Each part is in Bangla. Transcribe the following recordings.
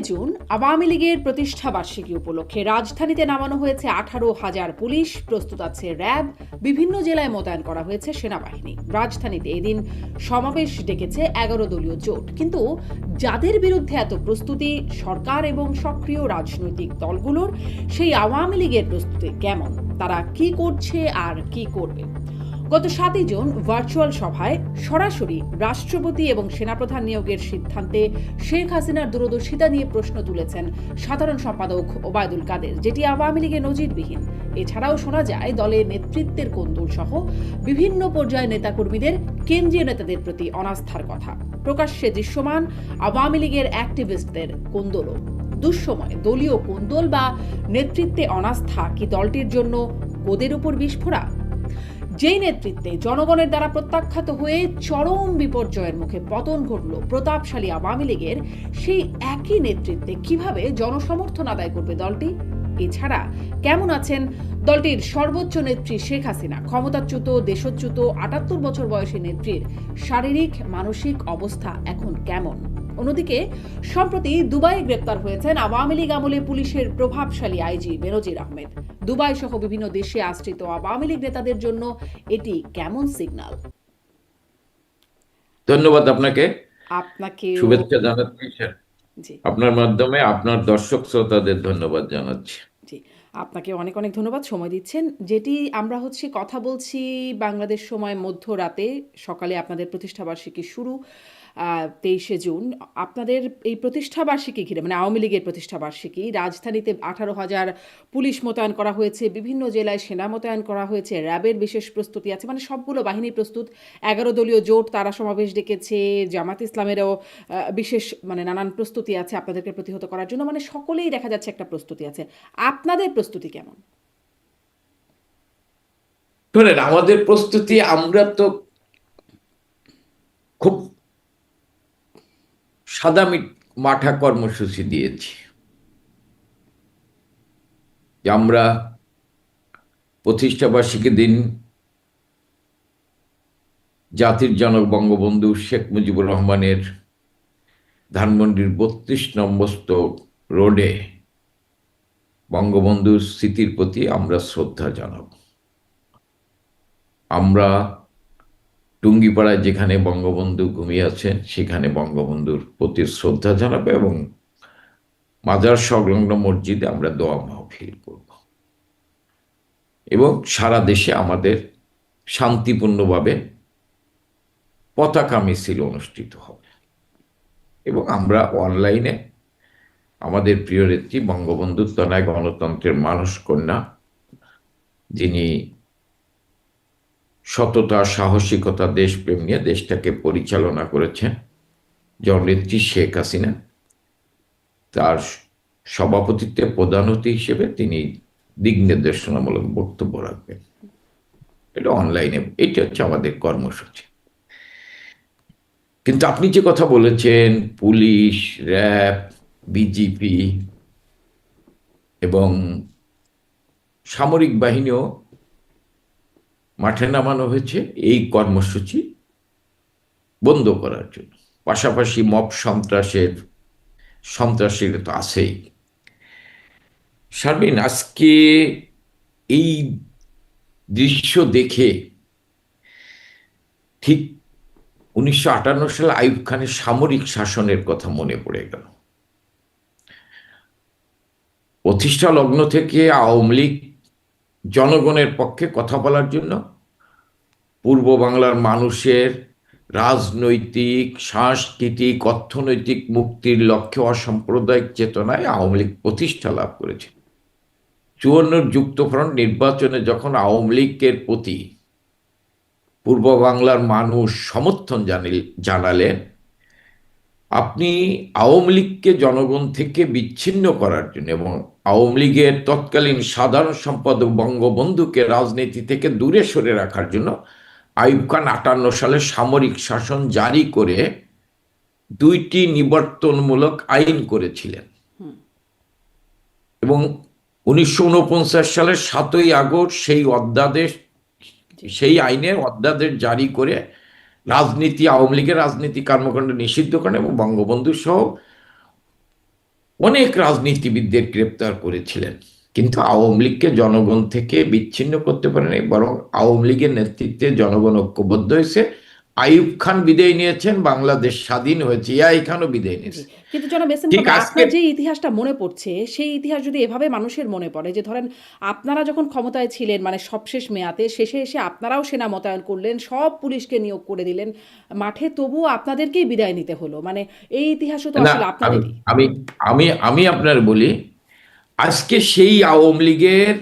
জুন আওয়ামী লীগের প্রতিষ্ঠা বার্ষিকী উপলক্ষে রাজধানীতে নামানো হয়েছে 18,000 পুলিশ, প্রস্তুত আছে র্যাব, বিভিন্ন জেলায় মোতায়েন করা হয়েছে সেনাবাহিনী। রাজধানীতে এদিন সমাবেশ ডেকেছে 11 দলীয় জোট। কিন্তু যাদের বিরুদ্ধে এত প্রস্তুতি, সরকার এবং সক্রিয় রাজনৈতিক দলগুলোর, সেই আওয়ামী লীগের প্রস্তুতি কেমন? তারা কি করছে আর কি করবে? গত 7 জুন ভার্চুয়াল সভায় সরাসরি রাষ্ট্রপতি এবং সেনাপ্রধান নিয়োগের সিদ্ধান্তে শেখ হাসিনার দূরদর্শিতা নিয়ে প্রশ্ন তুলেছেন সাধারণ সম্পাদক ওবায়দুল কাদের, যেটি আওয়ামী লীগের নজিরবিহীন। এছাড়াও শোনা যায় দলের নেতৃত্বের কোন্দল সহ বিভিন্ন পর্যায়ের নেতাকর্মীদের কেন্দ্রীয় নেতাদের প্রতি অনাস্থার কথা। প্রকাশ্যে দৃশ্যমান আওয়ামী লীগের অ্যাক্টিভিস্টদের কোন্দলও। দুঃসময় দলীয় কোন্দল বা নেতৃত্বে অনাস্থা কি দলটির জন্য গোদের উপর বিস্ফোরা? যেই নেতৃত্বে জনগণের দ্বারা প্রত্যাখ্যাত হয়ে চরম বিপর্যয়ের মুখে পতন ঘটল প্রতাপশালী আওয়ামী লীগের, সেই একই নেতৃত্বে কিভাবে জনসমর্থন আদায় করবে দলটি? এছাড়া কেমন আছেন দলটির সর্বোচ্চ নেত্রী শেখ হাসিনা? ক্ষমতাচ্যুত দেশচ্যুত 78 বছর বয়সী নেত্রীর শারীরিক মানসিক অবস্থা এখন কেমন? অন্যদিকে সম্প্রতি দুবাইয়ে গ্রেপ্তার হয়েছেন আওয়ামী লীগ আমলে পুলিশের প্রভাবশালী আইজি বেনজির আহমেদ। দুবাই সহ বিভিন্ন দেশে আশ্রিত আওয়ামী লীগ নেতাদের জন্য এটি কেমন সিগন্যাল? ধন্যবাদ আপনাকে। আপনাকে শুভেচ্ছা জানাচ্ছি জি আপনার মাধ্যমে আপনার দর্শক শ্রোতাদের ধন্যবাদ জানাচ্ছি। জি আপনাকে অনেক অনেক ধন্যবাদ সময় দিচ্ছেন। যেটি আমরা কথা বলছি বাংলাদেশ সময় মধ্যরাতে, সকালে আপনাদের প্রতিষ্ঠাবার্ষিকী শুরু 23শে জুন। আপনাদের এই প্রতিষ্ঠাবার্ষিকী ঘিরে, মানে আওয়ামী লীগের প্রতিষ্ঠাবার্ষিকী, রাজধানীতে 18,000 পুলিশ মোতায়েন করা হয়েছে, বিভিন্ন জেলায় সেনা মোতায়েন করা হয়েছে, র্যাবের বিশেষ প্রস্তুতি আছে, মানে সবগুলো বাহিনী প্রস্তুত। 11 দলীয় জোট তারা সমাবেশ ডেকেছে, জামাত ইসলামেরও বিশেষ মানে নানান প্রস্তুতি আছে আপনাদেরকে প্রতিহত করার জন্য, মানে সকলেই দেখা যাচ্ছে একটা প্রস্তুতি আছে। আপনাদের প্রস্তুতি কেমন? শোনেন, আমাদের প্রস্তুতি, আমরা তো খুব সাদামিট মাঠা কর্মসূচি দিয়েছি যে আমরা প্রতিষ্ঠাবার্ষিকীর দিন জাতির জনক বঙ্গবন্ধু শেখ মুজিবুর রহমানের ধানমন্ডির 32 নম্বর রোডে বঙ্গবন্ধুর স্মৃতির প্রতি আমরা শ্রদ্ধা জানাব। আমরা টুঙ্গিপাড়ায় যেখানে বঙ্গবন্ধু ঘুমিয়ে আছেন সেখানে বঙ্গবন্ধুর প্রতি শ্রদ্ধা জানাবো এবং মাজার সংলগ্ন মসজিদে আমরা দোয়া মাহফিল করব এবং সারা দেশে আমাদের শান্তিপূর্ণভাবে পতাকা মিছিল অনুষ্ঠিত হবে এবং আমরা অনলাইনে আমাদের প্রিয় নেত্রী বঙ্গবন্ধুর তনয় গণতন্ত্রের মানস কন্যা, যিনি সততা, সাহসিকতা, দেশপ্রেম নিয়ে দেশটাকে পরিচালনা করেছেন, জননেত্রী শেখ হাসিনা, তার সভাপতিত্বে প্রধান অতিথি হিসেবে তিনি দিক নির্দেশনামূলক বক্তব্য রাখবেন। এটা অনলাইনে, এটা হচ্ছে আমাদের কর্মসূচি। কিন্তু আপনি যে কথা বলেছেন, পুলিশ, র্যাব, বিজিপি এবং সামরিক বাহিনীও মাঠে নামানো হয়েছে এই কর্মসূচি বন্ধ করার জন্য। পাশাপাশি মব সন্ত্রাসের তো আছেই। শারমিন, আজকে এই দৃশ্য দেখে ঠিক 1958 সালে আইয়ুব খানের সামরিক শাসনের কথা মনে পড়ে গেল। প্রতিষ্ঠা লগ্ন থেকে আওয়ামী লীগ জনগণের পক্ষে কথা বলার জন্য পূর্ব বাংলার মানুষের রাজনৈতিক, সাংস্কৃতিক, অর্থনৈতিক মুক্তির লক্ষ্যে অসাম্প্রদায়িক চেতনায় আওয়ামী লীগ প্রতিষ্ঠা লাভ করেছে। 54 যুক্তফ্রন্ট নির্বাচনে যখন আওয়ামী লীগের প্রতি পূর্ব বাংলার মানুষ সমর্থন জানালেন, আপনি আওয়ামী লীগকে জনগণ থেকে বিচ্ছিন্ন করার জন্য এবং আওয়ামী লীগের তৎকালীন সাধারণ সম্পাদক বঙ্গবন্ধুকে রাজনীতি থেকে দূরে সরে রাখার জন্য আইয়ুব খান 58 সালে সামরিক শাসন জারি করে 2টি নিবর্তনমূলক আইন করেছিলেন এবং 1949 সালের 7ই আগস্ট সেই আইনের অধ্যাদেশ জারি করে আওয়ামী লীগের রাজনীতি কর্মকাণ্ড নিষিদ্ধ করেন এবং বঙ্গবন্ধু সহ অনেক রাজনীতিবিদদের গ্রেপ্তার করেছিলেন, কিন্তু আওয়ামী লীগকে জনগণ থেকে বিচ্ছিন্ন করতে পারেনি, বরং আওয়ামী লীগের নেতৃত্বে জনগণ ঐক্যবদ্ধ হয়েছে। আইয়ুব খান বিদায় নিয়েছেন, বাংলাদেশ স্বাধীন হয়েছে, ইয়াহিয়া খানও বিদায় জি। নিয়েছে। কিন্তু জনাব এস এম ঠিক কামাল, আজকে আপনার যে ইতিহাসটা মনে পড়ছে, সেই ইতিহাস যদি এভাবে মানুষের মনে পড়ে যে ধরেন আপনারা যখন ক্ষমতায় ছিলেন মানে সবশেষ মেয়াদে, শেষে এসে আপনারাও সেনা মোতায়েন করলেন, সব পুলিশকে নিয়োগ করে দিলেন মাঠে, তবুও আপনাদেরকেই বিদায় নিতে হলো। মানে এই ইতিহাসও তো না, আসলে আমি আপনাদেরই। আমি আমি আমি আপনার বলি, আজকে সেই আওয়ামী লীগের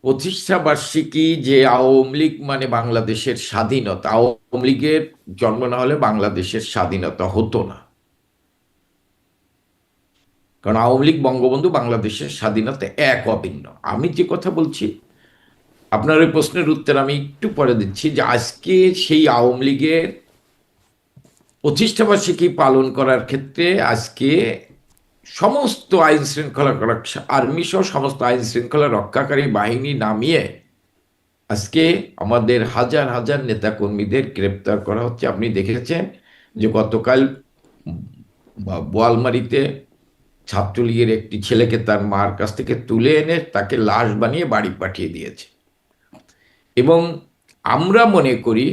প্রতিষ্ঠা বার্ষিকী, যে আওয়ামী লীগ মানে বাংলাদেশের স্বাধীনতা, আওয়ামী লীগের জন্ম না হলে বাংলাদেশের স্বাধীনতা হতো না। কারণ আওয়ামী লীগ বঙ্গবন্ধু বাংলাদেশের স্বাধীনতা এক অভিন্ন। আমি যে কথা বলছি, আপনার ওই প্রশ্নের উত্তর আমি একটু পরে দিচ্ছি, যে আজকে সেই আওয়ামী লীগের প্রতিষ্ঠাবার্ষিকী পালন করার ক্ষেত্রে আজকে সমস্ত আইন শৃঙ্খলা রক্ষা, আর্মি সহ সমস্ত আইন শৃঙ্খলা রক্ষাকারী বাহিনী নামিয়ে আজকে আমাদের হাজার হাজার নেতাকর্মীদের গ্রেপ্তার করা হচ্ছে। আপনি দেখেছেন যে গতকাল বোয়ালমারীতে ছাত্রলীগের একটি ছেলেকে তার মার কাছ থেকে তুলে এনে তাকে লাশ বানিয়ে বাড়ি পাঠিয়ে দিয়েছে। এবং আমরা মনে করি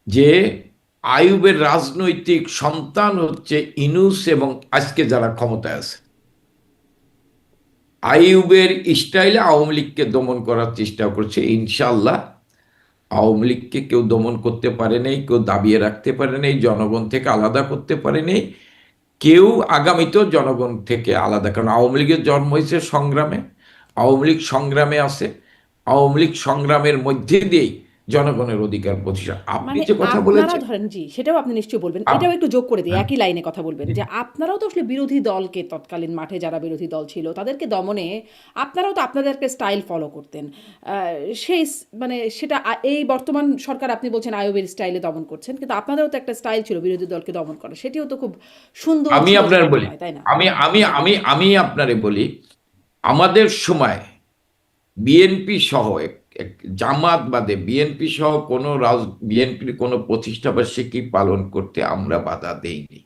যে আইয়ুবের রাজনৈতিক সন্তান হচ্ছে ইনুস, এবং আজকে যারা ক্ষমতায় আছে আইয়ুবের স্টাইলে আওয়ামী লীগকে দমন করার চেষ্টা করছে। ইনশাল্লাহ আওয়ামী লীগকে কেউ দমন করতে পারে নাই, কেউ দাবিয়ে রাখতে পারে নাই, জনগণ থেকে আলাদা করতে পারে নাই, কেউ আগামীতেও জনগণ থেকে আলাদা। কারণ আওয়ামী লীগের জন্ম হয়েছে সংগ্রামে, আওয়ামী লীগ সংগ্রামে আছে, আওয়ামী লীগ সংগ্রামের মধ্যে দিয়েই জনগণের অধিকার প্রতিষ্ঠা। আপনি মানে যে কথা আপনারা বলেছেন, ধরেন, জি, সেটাও আপনি নিশ্চয়ই বলবেন। আপ- এটাও একটু যোগ করে দিই, একই লাইনে কথা বলবেন যে আপনারাও তো আসলে বিরোধী দলকে, তৎকালীন মাঠে যারা বিরোধী দল ছিল তাদেরকে দমনে আপনারাও তো আপনাদেরকে স্টাইল ফলো করতেন। সেই মানে সেটা এই বর্তমান সরকার আপনি বলছেন আইয়ুবের স্টাইলে দমন করছেন, কিন্তু আপনাদেরও তো একটা স্টাইল ছিল বিরোধী দলকে দমন করা, সেটিও তো খুব সুন্দর আমি ছিল আপনার যেটা মনে বলি, হয়, তাই না? আমি আমি আমি আমি আপনারে বলি, আমাদের সময় বিএনপি সহ জামাত বাদে বিএনপি সহ কোনো বিএনপির কোনো প্রতিষ্ঠা বার্ষিকী পালন করতে আমরা বাধা দেইনি।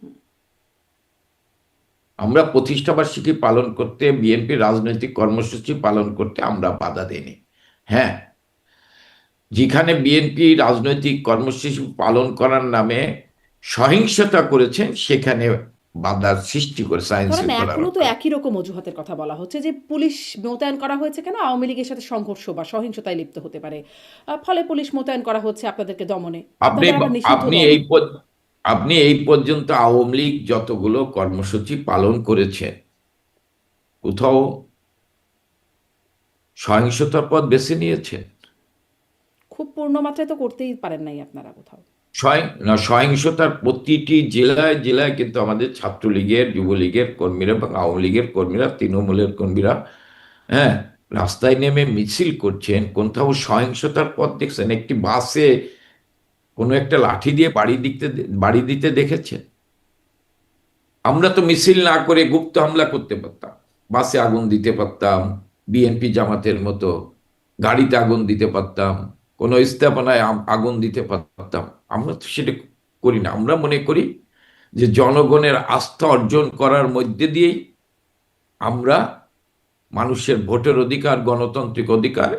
আমরা প্রতিষ্ঠা বার্ষিকী পালন করতে, বিএনপির রাজনৈতিক কর্মসূচি পালন করতে আমরা বাধা দেইনি। হ্যাঁ, যেখানে বিএনপি রাজনৈতিক কর্মসূচি পালন করার নামে সহিংসতা করেছেন, সেখানে বাধার সৃষ্টি করেছে আইন ধরেন শৃঙ্খলা এখনো তো রক্ষা। একই রকম অজুহাতের কথা বলা হচ্ছে যে পুলিশ মোতায়েন করা হয়েছে কেন, আওয়ামী লীগের সাথে সংঘর্ষ বা সহিংসতায় লিপ্ত হতে পারে, ফলে পুলিশ মোতায়েন করা হচ্ছে আপনাদেরকে দমনে। আপনি আপনাদের আবার নিষিদ্ধ আপনি দল। এই আপনি এই পর্যন্ত আওয়ামী লীগ যতগুলো কর্মসূচি পালন করেছে, কোথাও সহিংসতার পথ বেছে নিয়েছে? খুব পূর্ণ মাত্রায় তো করতেই পারেন নাই আপনারা কোথাও। সহিংসতার প্রতিটি জেলায় জেলায় কিন্তু আমাদের ছাত্রলীগের, যুবলীগের কর্মীরা এবং আওয়ামী লীগের কর্মীরা, তৃণমূলের কর্মীরা, হ্যাঁ, রাস্তায় নেমে মিছিল করছেন। কোথাও সহিংসতার পথ দেখছেন? একটি বাসে কোনো একটা লাঠি দিয়ে বাড়ি দিতে দেখেছেন? আমরা তো মিছিল না করে গুপ্ত হামলা করতে পারতাম, বাসে আগুন দিতে পারতাম, বিএনপি জামাতের মতো গাড়িতে আগুন দিতে পারতাম, কোনো স্থাপনায় আগুন দিতে পারতাম। আমরা তো সেটা করি না। আমরা মনে করি যে জনগণের আস্থা অর্জন করার মধ্যে দিয়েই আমরা মানুষের ভোটের অধিকার, গণতান্ত্রিক অধিকার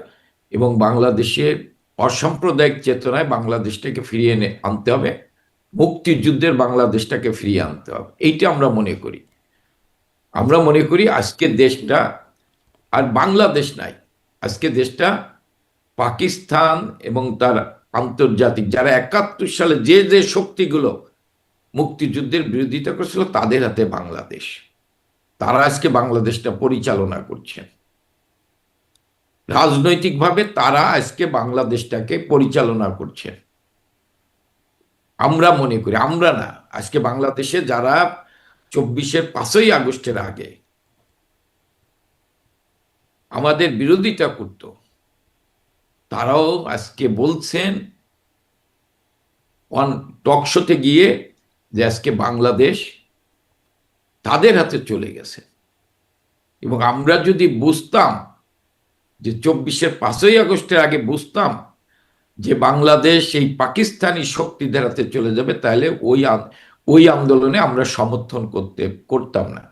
এবং বাংলাদেশের অসাম্প্রদায়িক চেতনায় বাংলাদেশটাকে ফিরিয়ে আনতে হবে, মুক্তিযুদ্ধের বাংলাদেশটাকে ফিরিয়ে আনতে হবে, এইটা আমরা মনে করি। আমরা মনে করি আজকে দেশটা আর বাংলাদেশ নাই, আজকে দেশটা পাকিস্তান এবং তার আন্তর্জাতিক যারা 71 সালে যে যে শক্তিগুলো মুক্তিযুদ্ধের বিরোধিতা করেছিল, তাদের হাতে বাংলাদেশ। তারা আজকে বাংলাদেশটা পরিচালনা করছেন রাজনৈতিকভাবে, তারা আজকে বাংলাদেশটাকে পরিচালনা করছেন। আমরা মনে করি, আমরা না, আজকে বাংলাদেশে যারা 24-এর 5ই আগস্টের আগে আমাদের বিরোধিতা করত, তারাও আজকে বলছেন টকশোতে গিয়ে যে আজকে বাংলাদেশ তাদের হাতে চলে গেছে। এবং আমরা যদি বুঝতাম যে 24-এর 5ই আগস্টের আগে বুঝতাম যে বাংলাদেশ এই পাকিস্তানি শক্তিদের হাতে চলে যাবে, তাহলে ওই আন্দোলনে আমরা সমর্থন করতাম না।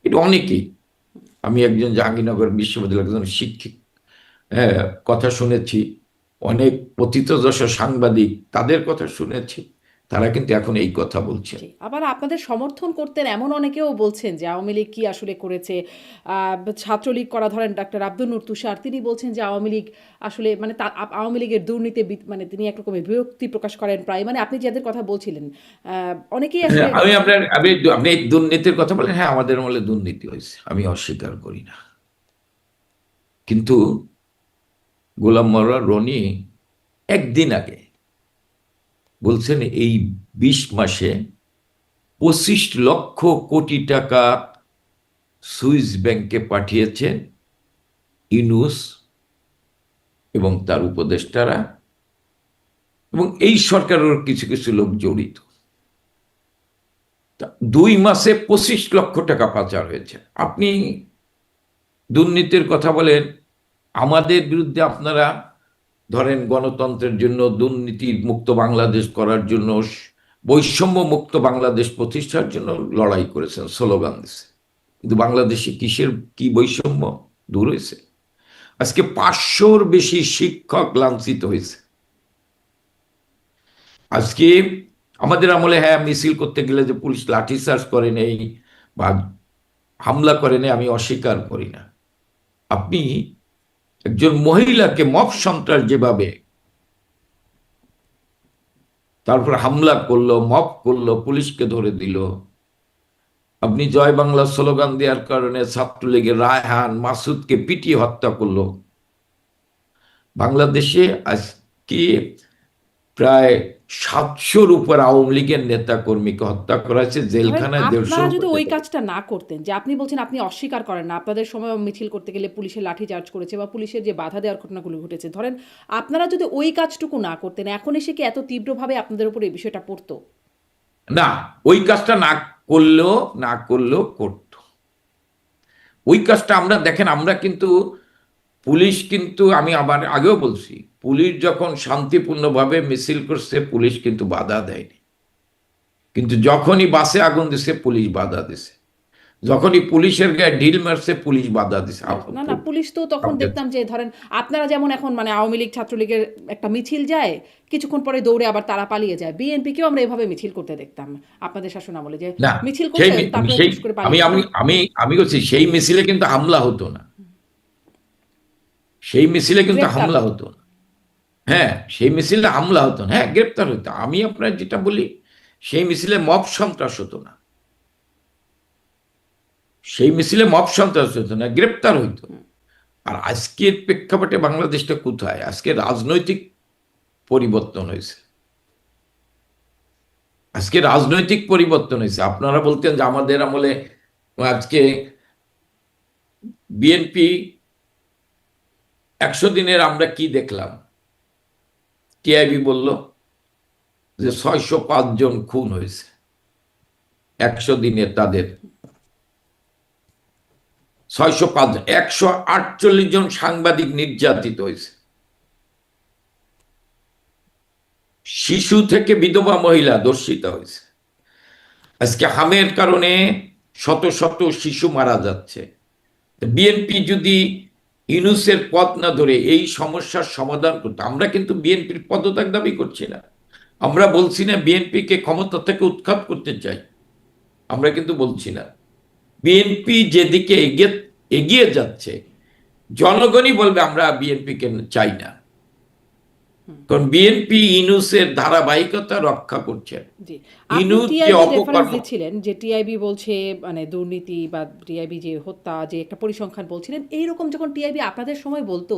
এটা অনেকেই, আমি একজন জাহাঙ্গীরনগর বিশ্ববিদ্যালয়ের একজন শিক্ষক, হ্যাঁ, কথা শুনেছি, অনেক পতিতদশা সাংবাদিক তাদের কথা শুনেছি, তারা কিন্তু এখন এই কথা বলছেন। জি, আবার আপনাদের সমর্থন করতেন এমন অনেকেও বলছেন যে আওয়ামী লীগ কি আসলে করেছে। ছাত্রলীগ করা ধরেন ডাক্তার আব্দুল নূর তুষার, তিনি বলছেন যে আওয়ামী লীগ আসলে মানে আওয়ামী লীগের দুর্নীতি মানে তিনি এক রকমের বিরক্তি প্রকাশ করেন প্রায়, মানে আপনি যাদের কথা বলছিলেন অনেকেই হ্যাঁ, আসলে। আপনি এই দুর্নীতির কথা বলেন, হ্যাঁ আমাদের আমলে দুর্নীতি হয়েছে, আমি অস্বীকার করি না, কিন্তু গোলাম মোল্লা রনি একদিন আগে বলছেন এই 20 মাসে 25 লক্ষ কোটি টাকা সুইস ব্যাংকে পাঠিয়েছেন ইউনূস এবং তার উপদেষ্টারা, এবং এই সরকারের কিছু কিছু লোক জড়িত। 2 মাসে 25 লক্ষ টাকা পাচার হয়েছে। আপনি দুর্নীতির কথা বলেন, আমাদের বিরুদ্ধে আপনারা ধরেন গণতন্ত্রের জন্য, দুর্নীতি মুক্ত বাংলাদেশ করার জন্য, বৈষম্য মুক্ত বাংলাদেশ প্রতিষ্ঠার জন্য লড়াই করেছেন, স্লোগান দিয়েছে, কিন্তু বাংলাদেশে কি বৈষম্য দূর হয়েছে? আজকে 500-র বেশি শিক্ষক লাঞ্ছিত হয়েছে। আজকে আমাদের আমলে, হ্যাঁ, মিছিল করতে গেলে যে পুলিশ লাঠিচার্জ করে নেই বা হামলা করে নেই, আমি অস্বীকার করি না। আপনি একজন মহিলাকে মব সন্ত্রাস যেভাবে তারপর হামলা করলো, মব করলো, পুলিশকে ধরে দিল, আপনি জয় বাংলা স্লোগান দেওয়ার কারণে ছাত্রলীগের রায়হান মাসুদকে পিটিয়ে হত্যা করলো। বাংলাদেশে আজকে প্রায় 700-র উপর আওয়ামী লীগের নেতা কর্মীকে হত্যা করা হয়েছে, ধরেন জেলখানায় 150-র আপনারা উপর যদি ওই যেতে। কাজটা না করতেন, যে আপনি বলছেন আপনি অস্বীকার করেন না আপনাদের সময় মিছিল করতে গেলে পুলিশের লাঠি চার্জ করেছে বা পুলিশের যে বাধা দেওয়ার ঘটনাগুলো ঘটেছে, ধরেন আপনারা যদি ওই কাজটুকু না করতেন, এখন এসে কি এত তীব্রভাবে আপনাদের উপর এই বিষয়টা পড়তো? না, ওই কাজটা না করলেও করতো। ওই কাজটা আমরা দেখেন, আমরা কিন্তু পুলিশ কিন্তু, আমি আবার আগেও বলছি, পুলিশ যখন শান্তিপূর্ণভাবে মিছিল করছে পুলিশ কিন্তু বাধা দেয়নি, কিন্তু যখনই বাসে আগুন দিছে পুলিশ বাধা দিছে, যখনই পুলিশের গায়ে ঢিল মারছে পুলিশ বাধা দিছে। না না, পুলিশ তো তখন দেখতাম যে ধরেন আপনারা যেমন এখন মানে আওয়ামী লীগ ছাত্রলীগের একটা মিছিল যায়, কিছুক্ষণ পরে দৌড়ে আবার তারা পালিয়ে যায়, বিএনপিকেও আমরা এভাবে মিছিল করতে দেখতাম আপনাদের শাসন আমলে, যে না, মিছিল সেই করছে তারপরে সেই হুশ করে আমি পালিয়ে আমি যায়। আমি আমি বলছি সেই মিছিলে কিন্তু হামলা হতো না, সেই মিছিলে কিন্তু গ্রেপ্তার হামলা হতো। হতো না। হ্যাঁ, সেই মিছিলে হামলা হতো না, হ্যাঁ গ্রেপ্তার হতো। আমি আপনার যেটা বলি, সেই মিছিলে মব সন্ত্রাস হতো না, সেই মিছিলে মব সন্ত্রাস হতো না, গ্রেপ্তার হইতো। আর আজকের প্রেক্ষাপটে বাংলাদেশটা কোথায়? আজকে রাজনৈতিক পরিবর্তন হয়েছে, আজকে রাজনৈতিক পরিবর্তন হয়েছে। আপনারা বলতেন যে আমাদের আমলে, আজকে বিএনপি 100 দিনের আমরা কি দেখলাম? টিআইবি বলল যে 605 জন খুন হয়েছে 100 দিনে, তাদের 605 জন, 148 জন সাংবাদিক নির্যাতিত হয়েছে, শিশু থেকে বিধবা মহিলা ধর্ষিতা হয়েছে। আজকে হামের কারণে শত শত শিশু মারা যাচ্ছে। বিএনপি যদি ইউনূসের পথ না ধরে এই সমস্যার সমাধান করতো, আমরা কিন্তু বিএনপির পদত্যাগ দাবি করছি না, আমরা বলছি না বিএনপিকে ক্ষমতা থেকে উৎখাত করতে চাই, আমরা কিন্তু বলছি না। বিএনপি যেদিকে এগিয়ে যাচ্ছে, জনগণই বলবে আমরা বিএনপিকে চাই না, কারণ বিএনপি ইউনূসের ধারাবাহিকতা রক্ষা করছে। জি, আপনি ইউনূস যে টিআইবির রেফারেন্স অপকর্ম, দিচ্ছিলেন যে টিআইবি বলছে মানে দুর্নীতি বা টিআইবি যে হত্যা যে একটা পরিসংখ্যান বলছিলেন, এইরকম যখন টিআইবি আপনাদের সময় বলতো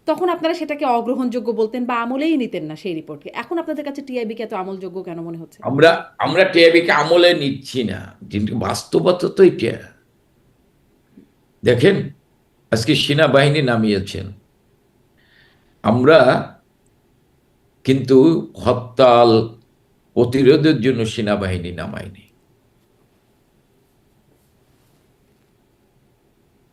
তখন আপনারা সেটাকে অগ্রহণযোগ্য বলতেন বা আমলেই নিতেন না সেই রিপোর্টকে, এখন আপনাদের কাছে টিআইবিকে এত আমলযোগ্য কেন মনে হচ্ছে? আমরা আমরা টিআইবিকে আমলে নিচ্ছি না, কিন্তু বাস্তবতা তো এটা দেখেন, আজকে সেনাবাহিনী নামিয়েছেন, আমরা কিন্তু হরতাল প্রতিরোধের জন্য সেনাবাহিনী নামাইনি,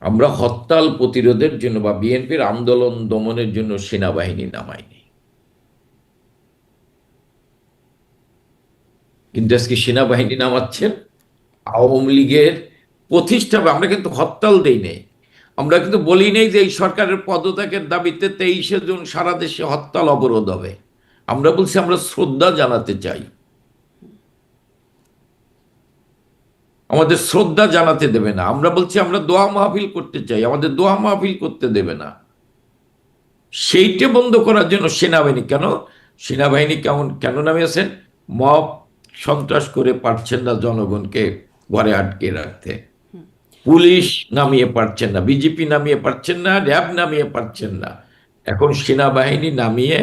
আমরা হরতাল প্রতিরোধের জন্য বা বিএনপির আন্দোলন দমনের জন্য সেনাবাহিনী নামাইনি, কিন্তু আজকে সেনাবাহিনী নামাচ্ছেন আওয়ামী লীগের প্রতিষ্ঠা হবে। আমরা কিন্তু হরতাল দেই নাই, আমরা কিন্তু বলি নেই যে এই সরকারের পদত্যাগের দাবিতে 23শে জুন সারা দেশে হরতাল অবরোধ হবে। আমরা বলছি আমরা শ্রদ্ধা জানাতে চাই, আমাদের শ্রদ্ধা জানাতে দেবে না। আমরা বলছি আমরা দোয়া মাহফিল করতে চাই, আমাদের দোয়া মাহফিল করতে দেবে না। সেইটা বন্ধ করার জন্য সেনাবাহিনী সেনাবাহিনী কেন নামিয়েছেন? মব সন্ত্রাস করে পারছেন না জনগণকে ঘরে আটকে রাখতে, পুলিশ নামিয়ে পারছেন না, বিজেপি নামিয়ে পারছেন না, র্যাব নামিয়ে পারছেন না, এখন সেনাবাহিনী নামিয়ে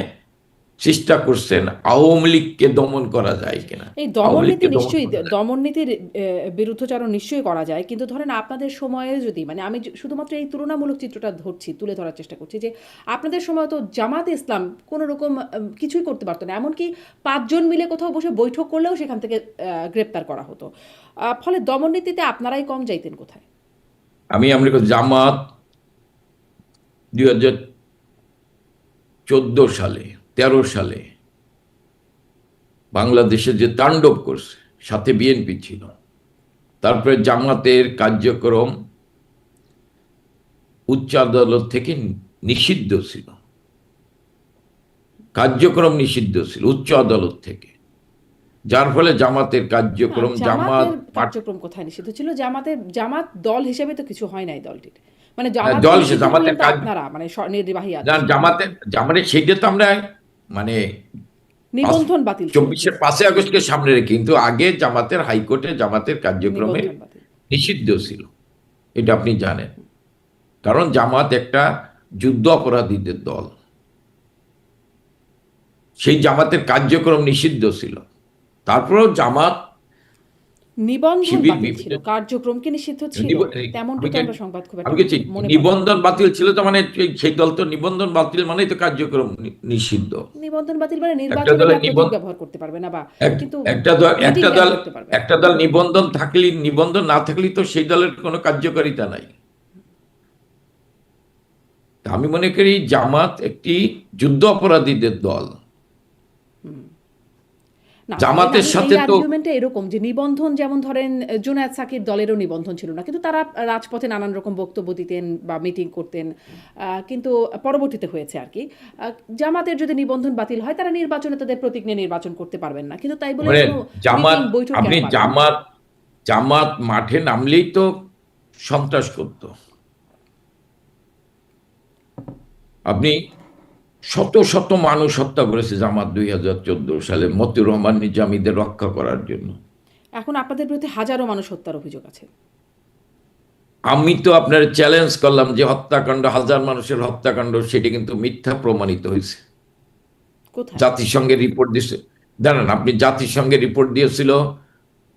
চেষ্টা করছেন আওয়ামী লীগকে দমন করা যায় কিনা। এই আওয়ামী দমননীতি লীগকে দমন নিশ্চয়ই, করা যায়। দমননীতির বিরুদ্ধচারণ নিশ্চয়ই করা যায়, কিন্তু ধরেন আপনাদের সময়ে যদি, মানে আমি শুধুমাত্র এই তুলনামূলক চিত্রটা তুলে ধরার চেষ্টা করছি, যে আপনাদের সময় তো জামাত ইসলাম কোনো রকম কিছুই করতে পারতো না, এমনকি 5 জন মিলে কোথাও বসে বৈঠক করলেও সেখান থেকে গ্রেপ্তার করা হতো। ফলে দমননীতিতে আপনারাই কম যাইতেন কোথায়? আমরা জামাত 2014 সালে 13 সালে বাংলাদেশে যে তাণ্ডব করছে, সাথে বিএনপি ছিল, তারপরে জামাতের কার্যক্রম উচ্চ আদালত থেকে নিষিদ্ধ ছিল, কার্যক্রম নিষিদ্ধ ছিল উচ্চ আদালত থেকে, যার ফলে জামাতের কার্যক্রম জামাতের কার্যক্রম কোথায় নিষিদ্ধ ছিল? জামাত দল হিসেবে তো কিছু হয় নাই দলটির, মানে জামাত দল নিষিদ্ধ জামাতের করলেন তো কাজ আপনারা, মানে নির্বাহী আদেশ। জামাতের সেইটা তো আমরা মানে নিবন্ধন বাতিল ছিল। 24-এর 5 আগস্টকে সামনে রেখে, কিন্তু আগে জামাতের হাইকোর্টে জামাতের কার্যক্রমের নিবন্ধন বাতিল। নিষিদ্ধ ছিল, এটা আপনি জানেন। কারণ জামাত একটা যুদ্ধ অপরাধীদের দল, সেই জামাতের কার্যক্রম নিষিদ্ধ ছিল। তারপরেও জামাত নিবন্ধন শিবির বাতিল ছিল, বিভিন্ন কার্যক্রম কি নিষিদ্ধ ছিল? তেমনটি তো আমরা সংবাদ খুব একটা আমি বলছি মনে পাই না। নিবন্ধন বাতিল ছিল, তো মানে সেই দল তো নিবন্ধন বাতিল মানেই তো কার্যক্রম নিষিদ্ধ। নিবন্ধন বাতিল মানে একটা নির্বাচনে দলের প্রতীক ব্যবহার করতে পারবে না, বা কিন্তু মিটিং করতে পারবে না। একটা দল নিবন্ধন না থাকলেই তো সেই দলের কোনো কার্যকারিতা নাই। তা আমি মনে করি জামাত একটি যুদ্ধ অপরাধীদের দল। না, জামাতের সাথে তো আর্গুমেন্টটা এরকম যে নিবন্ধন, যেমন ধরেন জুনায়েদ সাকির দলেরও নিবন্ধন ছিল না, কিন্তু তারা রাজপথে নানান রকম বক্তব্য দিতেন বা মিটিং করতেন, কিন্তু পরবর্তীতে হয়েছে আর কি। জামাতের যদি নিবন্ধন বাতিল হয়, তারা নির্বাচনে তাদের প্রতীক নিয়ে নির্বাচন করতে পারবেন না, কিন্তু তাই বলে কোনো জামাত, মিটিং বৈঠক আপনি কেন পারবেন? জামাত মাঠে নামলেই তো সন্ত্রাস করত। আপনি শত শত মানুষ হত্যা করেছে জামাত 2014 সালে মতিউর রহমান নিজামীদের রক্ষা করার জন্য। এখন আপনাদের বিরুদ্ধে হাজারো মানুষ হত্যার অভিযোগ আছে। আমি তো আপনার চ্যালেঞ্জ করলাম যে হত্যাকাণ্ড, হাজার মানুষের হত্যাকাণ্ড, সেটি কিন্তু মিথ্যা প্রমাণিত হয়েছে। কোথায়? জাতিসংঘের রিপোর্ট দিয়েছে, জানেন আপনি, জাতিসংঘের রিপোর্ট দিয়েছিল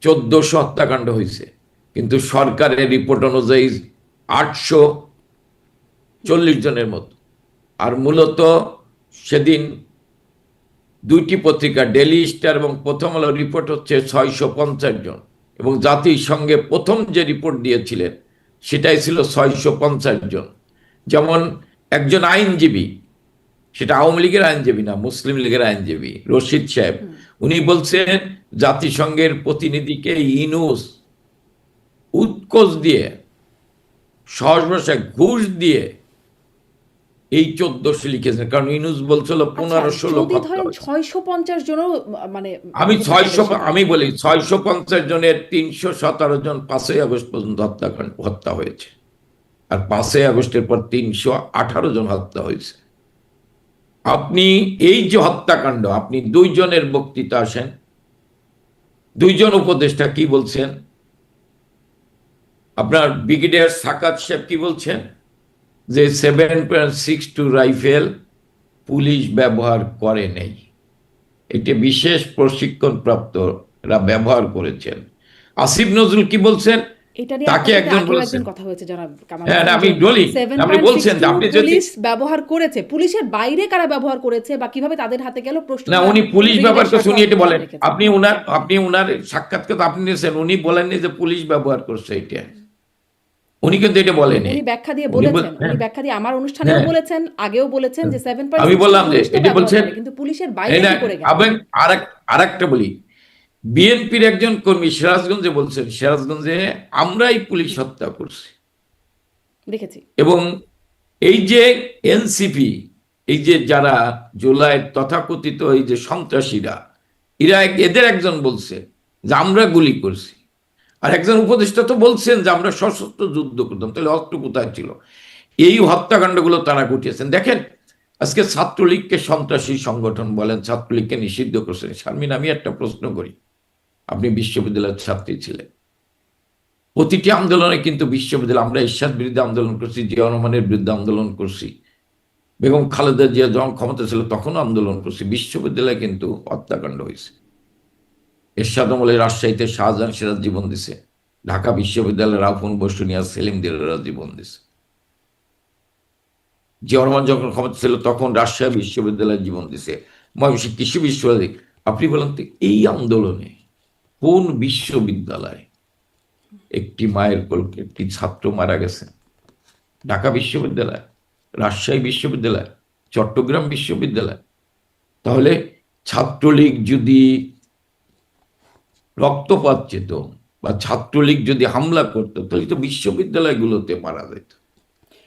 1400 হত্যাকাণ্ড হয়েছে, কিন্তু সরকারের রিপোর্ট অনুযায়ী 840 জনের মতো। আর মূলত সেদিন দুইটি পত্রিকা, ডেইলি স্টার এবং প্রথম আলো, রিপোর্ট হচ্ছে 650 জন, এবং জাতিসংঘে প্রথম যে রিপোর্ট দিয়েছিলেন সেটাই ছিল 650 জন। যেমন একজন আইনজীবী, সেটা আওয়ামী লীগের আইনজীবী না, মুসলিম লীগের আইনজীবী রশিদ সাহেব, উনি বলছেন জাতিসংঘের প্রতিনিধিকে ইউনূস উৎকোচ দিয়ে, সহজ ভাষায় ঘুষ দিয়ে এই 1400 লিখেছেন, কারণ ইউনূস বলছিল 1500 লোক হত্যা হয়েছে। 650 জনও, মানে আমি বলি 650 জনের 317 জন 5ই আগস্ট পর্যন্ত হত্যা হয়েছে, আর 5ই আগস্টের পর 318 জন হত্যা হয়েছে। আপনি এই যে হত্যাকাণ্ড, আপনি 2 জনের বক্তৃতা আসেন, 2 জন উপদেষ্টা কি বলছেন, আপনার ব্রিগেডিয়ার সাকাত সাহেব কি বলছেন, যে 7.62 রাইফেল পুলিশ ব্যবহার করে নেই, এটি বিশেষ প্রশিক্ষণপ্রাপ্তরা ব্যবহার করেছেন। আসিফ নজরুল কি বলছেন, তাকে একজন বলেছেন, কথা হয়েছে জনাব কামাল, হ্যাঁ আমি বলি, আপনি বলছেন আপনি যদি পুলিশ ব্যবহার করেছে, পুলিশের বাইরে কারা ব্যবহার করেছে বা কিভাবে তাদের হাতে গেল প্রশ্ন না, উনি পুলিশ ব্যবহার করছে, উনি এটা বলেন, আপনি উনার সাক্ষাৎকার আপনি নিয়েছেন, উনি বলেননি যে পুলিশ ব্যবহার করছে, এটা উনি কিন্তু এটা বলেনি। উনি ব্যাখ্যা দিয়ে বলেছেন, উনি ব্যাখ্যা দিয়ে আমার অনুষ্ঠানেও বলেছেন, আগেও বলেছেন যে 7.62 আমি বললাম যে এটি বলছেন, কিন্তু পুলিশের বাইরে কি করে গেল। আরেকটা বলি বিএনপির একজন কর্মী সিরাজগঞ্জে বলছেন, সিরাজগঞ্জে আমরাই পুলিশ হত্যা করছি। দেখেছি। এবং এই যে এনসিপি, এই যে যারা জুলাই তথাকথিত এই যে সন্ত্রাসীরা, এদের একজন বলছে যে আমরা গুলি করছি, আর একজন উপদেষ্টা তো বলছেন যে আমরা সশস্ত্র যুদ্ধ করতাম। তাহলে অস্ত্র কোথায় ছিল? এই হত্যাকাণ্ডগুলো তারা ঘটিয়েছেন। দেখেন, আজকে ছাত্রলীগকে সন্ত্রাসী সংগঠন বলেন, ছাত্রলীগকে নিষিদ্ধ করছেন। শারমিন, আমি একটা প্রশ্ন করি, আপনি বিশ্ববিদ্যালয়ের ছাত্রী ছিলেন, প্রতিটি আন্দোলনে কিন্তু বিশ্ববিদ্যালয়, আমরা এরশাদ বিরুদ্ধে আন্দোলন করছি, জিয়া রহমানের বিরুদ্ধে আন্দোলন করছি, বেগম খালেদা জিয়া যখন ক্ষমতা ছিল তখনও আন্দোলন করছি, বিশ্ববিদ্যালয়ে কিন্তু হত্যাকাণ্ড হয়েছে। এরশাদ আমলে রাজশাহীতে শাহজাহান সিরাজ জীবন দিছে, ঢাকা বিশ্ববিদ্যালয়ের রাফুন বসুনিয়া সেলিম দিলেরা জীবন দিছে। জিয়া রহমান যখন ক্ষমতা ছিল তখন রাজশাহী বিশ্ববিদ্যালয়ে জীবন দিছে, ময়মনসিংহ কৃষি বিশ্ববিদ্যালয়। আপনি বলেন তো, এই আন্দোলনে কোন বিশ্ববিদ্যালয় একটি মায়ের কোলকে একটি ছাত্র মারা গেছে? ঢাকা বিশ্ববিদ্যালয়, রাজশাহী বিশ্ববিদ্যালয়, চট্টগ্রাম বিশ্ববিদ্যালয়। তাহলে ছাত্রলীগ যদি রক্তপাত চেত বা ছাত্রলীগ যদি হামলা করতো, তাহলে তো বিশ্ববিদ্যালয়গুলোতে মারা যেত।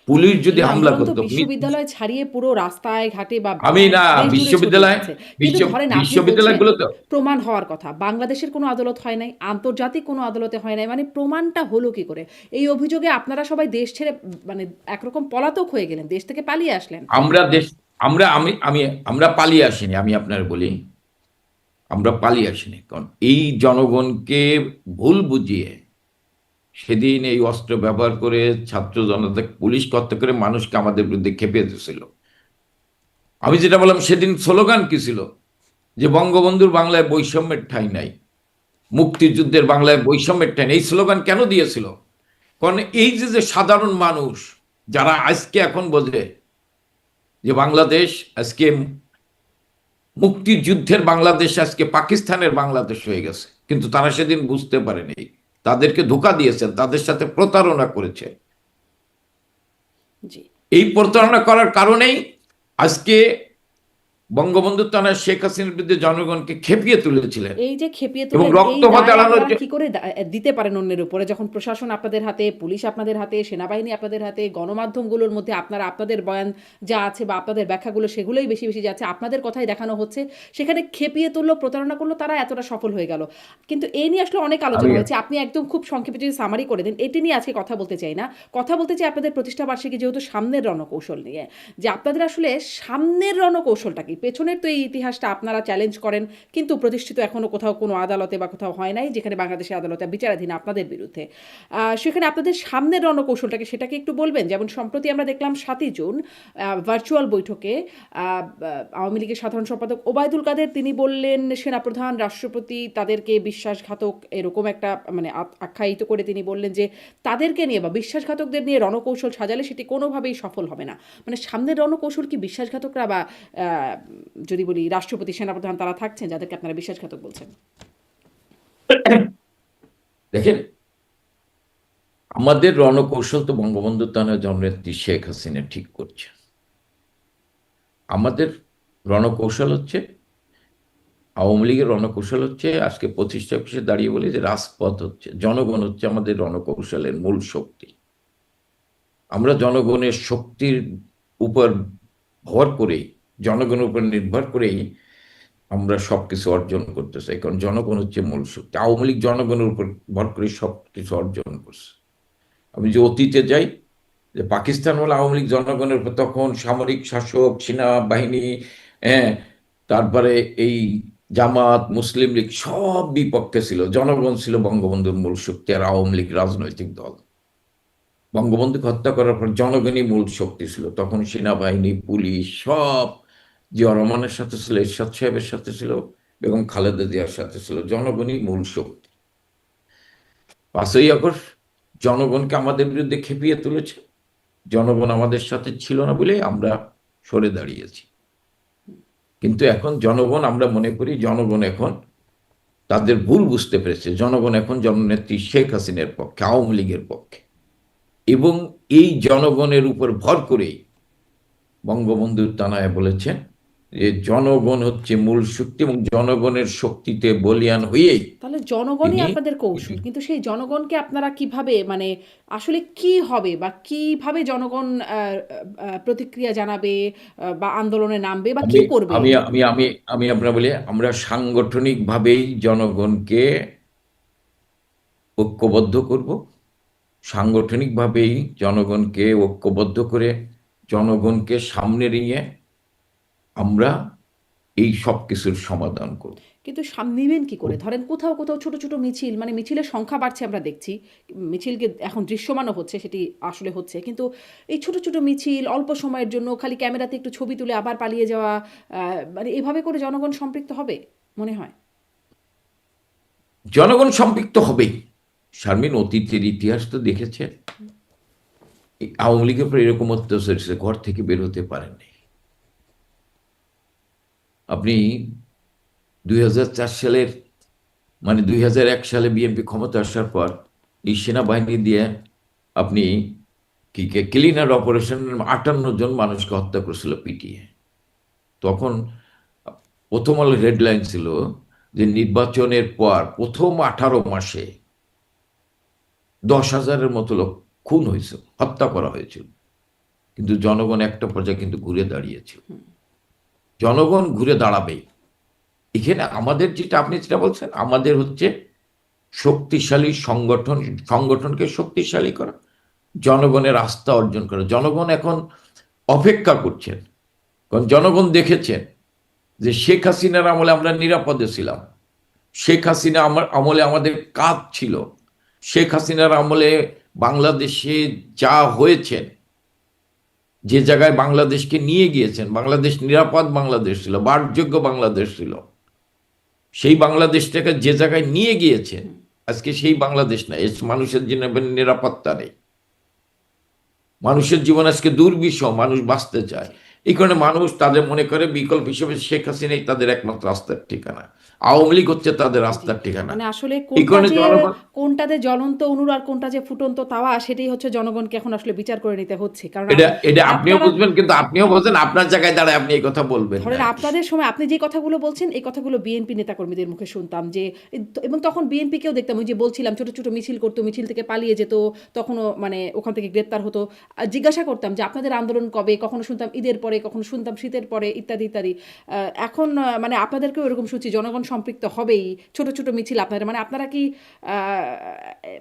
পুলিশ যদি এই হামলা আন্দোলন তো করতো, বিশ্ববিদ্যালয় ছাড়িয়ে পুরো রাস্তায় ঘাটে বা আমি না, দেশ জুড়ে ছড়িয়ে বিশ্ববিদ্যালয়, যাচ্ছে। কিন্তু ধরেন আপনি বলছেন বিশ্ববিদ্যালয়গুলো তো প্রমাণ হওয়ার কথা, বাংলাদেশের কোনো আদালত হয় নাই, আন্তর্জাতিক কোনো আদালতে হয় নাই, মানে প্রমাণটা হলো কি করে? এই অভিযোগে আপনারা সবাই দেশ ছেড়ে মানে একরকম পলাতক হয়ে গেলেন, দেশ থেকে পালিয়ে আসলেন। আমরা দেশ, আমরা আমি আমি আমরা পালিয়ে আসিনি। আমি আপনার বলি, আমরা পালিয়ে আসিনি, কারণ এই জনগণকে ভুল বুঝিয়ে সেদিন এই অস্ত্র ব্যবহার করে ছাত্র জনতা পুলিশ হত্যা করে মানুষকে আমাদের বিরুদ্ধে খেপিয়ে দিয়েছিল। আমি যেটা বললাম সেদিন স্লোগান কি ছিল, যে বঙ্গবন্ধুর বাংলায় বৈষম্যের ঠাঁই নাই, মুক্তিযুদ্ধের বাংলায় বৈষম্যের ঠাঁই নেই। এই স্লোগান কেন দিয়েছিল? কারণ এই যে যে সাধারণ মানুষ যারা আজকে এখন বোঝে যে বাংলাদেশ আজকে মুক্তিযুদ্ধের বাংলাদেশ আজকে পাকিস্তানের বাংলাদেশ হয়ে গেছে, কিন্তু তারা সেদিন বুঝতে পারেনি, তাদেরকে ধোঁকা দিয়েছেন, তাদের সাথে প্রতারণা করেছে। জি। এই প্রতারণা করার কারণেই আজকে বঙ্গবন্ধু তারা শেখ হাসিনার বিরুদ্ধে জনগণকে খেপিয়ে তুলেছিলেন এই যে খেপিয়ে এবং তোলেন, এই রক্তপাত দায় এড়ানোর আপনারা কি করে দিতে পারেন অন্যের উপরে, যখন প্রশাসন আপনাদের হাতে, পুলিশ আপনাদের হাতে, সেনাবাহিনী আপনাদের হাতে, গণমাধ্যমগুলোর মধ্যে আপনারা আপনাদের বয়ান যা আছে বা আপনাদের ব্যাখ্যাগুলো সেগুলোই বেশি বেশি যাচ্ছে, আপনাদের কথাই দেখানো হচ্ছে, সেখানে খেপিয়ে তুললো, প্রতারণা করলো, তারা এতটা সফল হয়ে গেল। কিন্তু এই নিয়ে আসলে অনেক আলোচনা আমি হয়েছে, আপনি একদম খুব সংক্ষেপে যদি সামারি করে দেন, এটি নিয়ে আজকে কথা বলতে চাই না। কথা বলতে চাই আপনাদের প্রতিষ্ঠা বার্ষিকী যেহেতু সামনের রণকৌশল নিয়ে, যে আপনাদের আসলে সামনের রণকৌশলটা কি? পেছনের তো এই ইতিহাসটা আপনারা চ্যালেঞ্জ করেন, কিন্তু প্রতিষ্ঠিত এখনো কোথাও কোনো আদালতে বা কোথাও হয় নাই, যেখানে বাংলাদেশের আদালতে বিচারাধীন আপনাদের বিরুদ্ধে। সেখানে আপনাদের সামনের রণকৌশলটাকে সেটাকে একটু বলবেন। যেমন সম্প্রতি আমরা দেখলাম 7ই জুন ভার্চুয়াল বৈঠকে আওয়ামী লীগের সাধারণ সম্পাদক ওবায়দুল কাদের তিনি বললেন সেনাপ্রধান, রাষ্ট্রপতি তাদেরকে বিশ্বাসঘাতক এরকম একটা মানে আখ্যায়িত করে তিনি বললেন যে তাদেরকে নিয়ে বা বিশ্বাসঘাতকদের নিয়ে রণকৌশল সাজালে সেটি কোনোভাবেই সফল হবে না। মানে সামনের রণকৌশল কি বিশ্বাসঘাতকরা বা যদি বলি রাষ্ট্রপতি, সেনাপ্রধান তারা থাকছেন যাদেরকে আপনারা বিশ্বাসঘাতক বলছেন? দেখেন, আমাদের রণকৌশল তো বঙ্গবন্ধু তার জননেত্রী শেখ হাসিনা ঠিক করছে। আমাদের রণকৌশল হচ্ছে, আওয়ামী লীগের রণকৌশল হচ্ছে আজকে প্রতিষ্ঠা অফিসে দাঁড়িয়ে বলে যে রাজপথ হচ্ছে, জনগণ হচ্ছে আমাদের রণকৌশলের মূল শক্তি। আমরা জনগণের শক্তির উপর ভর করেই, জনগণের উপর নির্ভর করেই আমরা সবকিছু অর্জন করতে চাই, কারণ জনগণ হচ্ছে মূল শক্তি। আওয়ামী লীগ জনগণের উপর ভর করে সবকিছু অর্জন করছে। আমি যে অতীতে যাই, যে পাকিস্তান হলো আওয়ামী লীগ জনগণের উপর, তখন সামরিক শাসক, সেনাবাহিনী, হ্যাঁ, তারপরে এই জামাত, মুসলিম লীগ সব বিপক্ষে ছিল, জনগণ ছিল বঙ্গবন্ধুর মূল শক্তি আর আওয়ামী লীগ রাজনৈতিক দল। বঙ্গবন্ধুকে হত্যা করার পর জনগণই মূল শক্তি ছিল, তখন সেনাবাহিনী, পুলিশ সব জিয়া রহমানের সাথে ছিল, এরশাদ সাহেবের সাথে ছিল, বেগম খালেদা জিয়ার সাথে ছিল, জনগণই মূল শক্তি। 5ই আগস্ট জনগণকে আমাদের বিরুদ্ধে খেপিয়ে তুলেছে, জনগণ আমাদের সাথে ছিল না বলে আমরা সরে দাঁড়িয়েছি। কিন্তু এখন জনগণ, আমরা মনে করি জনগণ এখন তাদের ভুল বুঝতে পেরেছে, জনগণ এখন জননেত্রী শেখ হাসিনার পক্ষে, আওয়ামী লীগের পক্ষে। এবং এই জনগণের উপর ভর করেই বঙ্গবন্ধু তানায় বলেছেন যে জনগণ হচ্ছে মূল শক্তি এবং জনগণের শক্তিতে বলীয়ান হয়েই তাহলে জনগণই তিনি আপনাদের কৌশল, কিন্তু সেই জনগণকে আপনারা কিভাবে মানে আসলে কি হবে বা কিভাবে জনগণ প্রতিক্রিয়া জানাবে বা আন্দোলনে নামবে বা কি আমি করবে? আমি আমি আমি আমি আপনার বলি আমরা সাংগঠনিকভাবেই জনগণকে ঐক্যবদ্ধ করব, সাংগঠনিকভাবেই জনগণকে ঐক্যবদ্ধ করে জনগণকে সামনে নিয়ে আমরা এই সব কিছুর সমাধান করব। কিন্তু নিবেন কি করে? ধরেন কোথাও কোথাও ছোট ছোট মিছিল, মানে মিছিলের সংখ্যা বাড়ছে আমরা দেখছি, মিছিলকে এখন দৃশ্যমানও হচ্ছে, সেটি আসলে হচ্ছে, কিন্তু এই ছোট ছোট মিছিল অল্প সময়ের জন্য খালি ক্যামেরাতে একটু ছবি তুলে আবার পালিয়ে যাওয়া, মানে এভাবে করে জনগণ সম্পৃক্ত হবে মনে হয়? জনগণ সম্পৃক্ত হবেই। শারমিন, অতীতের ইতিহাস তো দেখেছে, এই আওয়ামী লীগের উপর এরকম অত্যাচার হয়েছে, ঘর থেকে বের হতে পারেননি। আপনি 2004 সালের মানে 2001 সালে বিএনপি ক্ষমতা আসার পর এই সেনাবাহিনী দিয়ে আপনি কি ক্লিনার অপারেশন 58 জন মানুষকে হত্যা করেছিল পিটিয়ে। তখন প্রথম আলো হেডলাইন ছিল যে নির্বাচনের পর প্রথম 18 মাসে 10,000-এর মতো লোক খুন হয়েছে, হত্যা করা হয়েছিল। কিন্তু জনগণ একটা পর্যায়ে কিন্তু ঘুরে দাঁড়িয়েছিল। জনগণ ঘুরে দাঁড়াবেই। এখানে আমাদের যেটা, আপনি যেটা বলছেন, আমাদের হচ্ছে শক্তিশালী সংগঠন, সংগঠনকে শক্তিশালী করা, জনগণের আস্থা অর্জন করা। জনগণ এখন অপেক্ষা করছেন, কারণ জনগণ দেখেছেন যে শেখ হাসিনার আমলে আমরা নিরাপদে ছিলাম, শেখ হাসিনা আমলে আমাদের কাজ ছিল, শেখ হাসিনার আমলে বাংলাদেশে যা হয়েছে, যে জায়গায় বাংলাদেশকে নিয়ে গিয়েছেন, বাংলাদেশ নিরাপদ বাংলাদেশ ছিল, বাসযোগ্য বাংলাদেশ ছিল, সেই বাংলাদেশটাকে যে জায়গায় নিয়ে গিয়েছেন আজকে সেই বাংলাদেশ নাই। মানুষের জীবনে নিরাপত্তা নেই, মানুষের জীবন আজকে দুর্বিষহ, মানুষ বাঁচতে চায়। এই কারণে মানুষ তাদের মনে করে বিকল্প হিসেবে শেখ হাসিনাই তাদের একমাত্র রাস্তার ঠিকানা, আওয়ামী লীগ হচ্ছে তাদের জি। রাস্তার ঠিকানা। মানে আসলে এই কারণে জনগণ, কোনটা যে জ্বলন্ত অণুর আর কোনটা যে ফুটন্ত তাওয়া, সেটাই হচ্ছে জনগণকে এখন আসলে বিচার করে নিতে হচ্ছে। কারণ এটা এটা আপনিও আপনারা, বুঝবেন, কিন্তু আপনিও বোঝেন, আপনার জায়গায় দাঁড়ায় আপনি এই কথা বলবেন ধরেন না। আপনাদের সময় আপনি যে কথাগুলো বলছেন, এই কথাগুলো বিএনপি নেতাকর্মীদের মুখে শুনতাম যে, এবং তখন বিএনপিকেও দেখতাম, ওই যে বলছিলাম ছোট ছোট মিছিল করতো, মিছিল থেকে পালিয়ে যেত, তখনও মানে ওখান থেকে গ্রেপ্তার হতো। জিজ্ঞাসা করতাম যে আপনাদের আন্দোলন কবে, কখনো শুনতাম ঈদের পরে, কখনো শুনতাম শীতের পরে, ইত্যাদি ইত্যাদি। এখন মানে আপনাদেরকেও এরকম শুনছি জনগণ সম্পৃক্ত হবেই, ছোট ছোট মিছিল আপনাদের, মানে আপনারা কি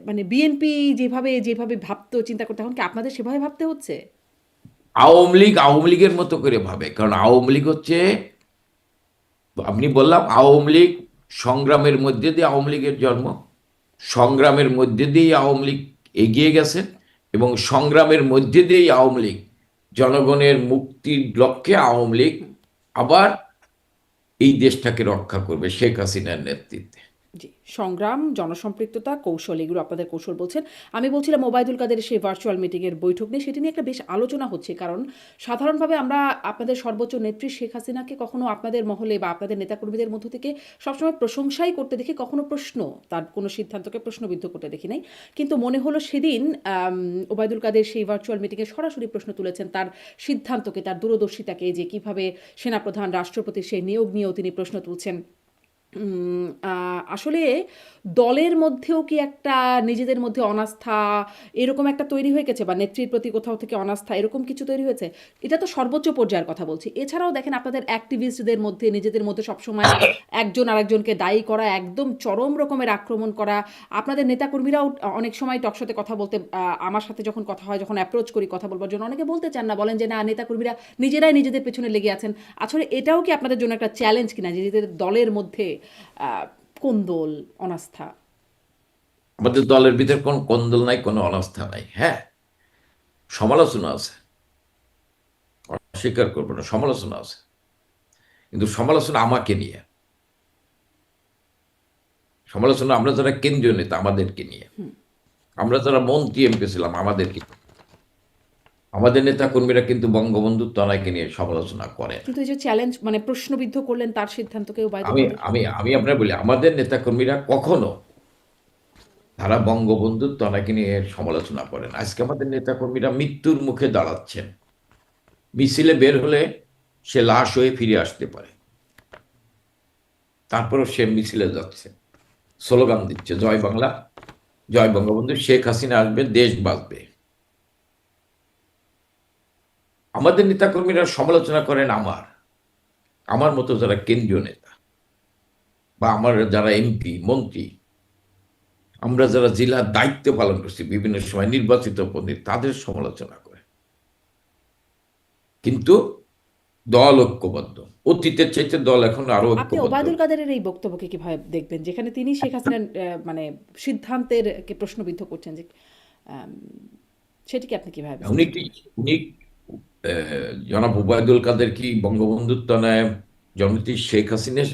মানে বিএনপি যেভাবে যেভাবে ভাবতো চিন্তা করতে, এখন কি আপনাদের সেভাবে ভাবতে হচ্ছে? আওয়ামী লীগের মতো করে ভাবে, কারণ আওয়ামী লীগ হচ্ছে, আপনি বললাম আওয়ামী লীগ সংগ্রামের মধ্যে দিয়ে আওয়ামী লীগের জন্ম, সংগ্রামের মধ্যে দিয়েই আওয়ামী লীগ এগিয়ে গেছে, এবং সংগ্রামের মধ্যে দিয়েই আওয়ামী লীগ জনগণের মুক্তির লক্ষ্যে আওয়ামী লীগ আবার এই দেশটাকে রক্ষা করবে শেখ হাসিনার নেতৃত্বে। জি, সংগ্রাম, জনসম্পৃক্ততা, কৌশল, এগুলো আপনাদের কৌশল বলছেন। আমি বলছিলাম ওবায়দুল কাদেরের সেই ভার্চুয়াল মিটিংয়ের বৈঠক নিয়ে, সেটি নিয়ে একটা বেশ আলোচনা হচ্ছে। কারণ সাধারণভাবে আমরা আপনাদের সর্বোচ্চ নেত্রী শেখ হাসিনাকে কখনো আপনাদের মহলে বা আপনাদের নেতাকর্মীদের মধ্য থেকে সবসময় প্রশংসাই করতে দেখি, কখনো প্রশ্ন, তার কোনো সিদ্ধান্তকে প্রশ্নবিদ্ধ করতে দেখি নাই। কিন্তু মনে হলো সেদিন ওবায়দুল কাদের সেই ভার্চুয়াল মিটিংয়ে সরাসরি প্রশ্ন তুলেছেন তার সিদ্ধান্তকে, তার দূরদর্শিতাকে, যে কিভাবে সেনাপ্রধান, রাষ্ট্রপতির সেই নিয়োগ নিয়েও তিনি প্রশ্ন তুলছেন। আসলে দলের মধ্যেও কি একটা নিজেদের মধ্যে অনাস্থা এরকম একটা তৈরি হয়ে গেছে, বা নেত্রীর প্রতি কোথাও থেকে অনাস্থা এরকম কিছু তৈরি হয়েছে? এটা তো সর্বোচ্চ পর্যায়ের কথা বলছি। এছাড়াও দেখেন আপনাদের অ্যাক্টিভিস্টদের মধ্যে, নিজেদের মধ্যে সবসময় একজন আরেকজনকে দায়ী করা, একদম চরম রকমের আক্রমণ করা। আপনাদের নেতাকর্মীরাও অনেক সময় টকশোতে কথা বলতে, আমার সাথে যখন কথা হয়, যখন অ্যাপ্রোচ করি কথা বলবার জন্য, অনেকে বলতে চান না, বলেন যে না, নেতাকর্মীরা নিজেরাই নিজেদের পেছনে লেগে আছেন। আসলে এটাও কি আপনাদের জন্য একটা চ্যালেঞ্জ কিনা, নিজেদের দলের মধ্যে কোন্দল, অনাস্থা? আমাদের দলের ভিতরে কোনো কোন্দল নাই, কোনো অনাস্থা নাই। হ্যাঁ, সমালোচনা আছে, অস্বীকার করবো না, সমালোচনা আছে, কিন্তু সমালোচনা আমাকে নিয়ে, সমালোচনা আমরা যারা কেন্দ্রীয় নেতা আমাদেরকে নিয়ে, আমরা যারা মন্ত্রী এমপি ছিলাম আমাদেরকে, আমাদের নেতা কর্মীরা কিন্তু বঙ্গবন্ধু তনয়কে নিয়ে সমালোচনা করেন। কিন্তু এই যে চ্যালেঞ্জ, মানে প্রশ্নবিদ্ধ করলেন তার সিদ্ধান্তকে ওবায়দুল আমি কাদের। আমি আমি আপনার বলি, আমাদের নেতা কর্মীরা কখনো তারা বঙ্গবন্ধু তনয়কে নিয়ে সমালোচনা করেন। আজকে আমাদের নেতা কর্মীরা মৃত্যুর মুখে দাঁড়াচ্ছেন, মিছিলে বের হলে সে লাশ হয়ে ফিরে আসতে পারে, তারপরও সে মিছিলে যাচ্ছে, স্লোগান দিচ্ছে জয় বাংলা, জয় বঙ্গবন্ধু, শেখ হাসিনা আসবে, দেশ বাঁচবে। আমাদের নেতাকর্মীরা সমালোচনা করেন আমার মতো যারা কেন্দ্রীয় নেতা বা আমার যারা এমপি মন্ত্রী, আমরা যারা জেলার দায়িত্ব পালন করছি বিভিন্ন সময় নির্বাচিত প্রতিনিধি, তাদের সমালোচনা করে। কিন্তু দল ঐক্যবদ্ধ, অতীতের চাইতে দল এখন আরো আপনি ঐক্যবদ্ধ। ওবায়দুল কাদেরের এই বক্তব্যকে কিভাবে দেখবেন, যেখানে তিনি শেখ হাসিনার মানে সিদ্ধান্তের কে প্রশ্নবিদ্ধ করছেন, যে আম, সেটিকে আপনি কিভাবে উনি বিশ্লেষণ কি করবেন? উনি জনাব ওবায়দুল কাদের কি বঙ্গবন্ধুত্ব নয় জননেত্রী শেখ হাসিনার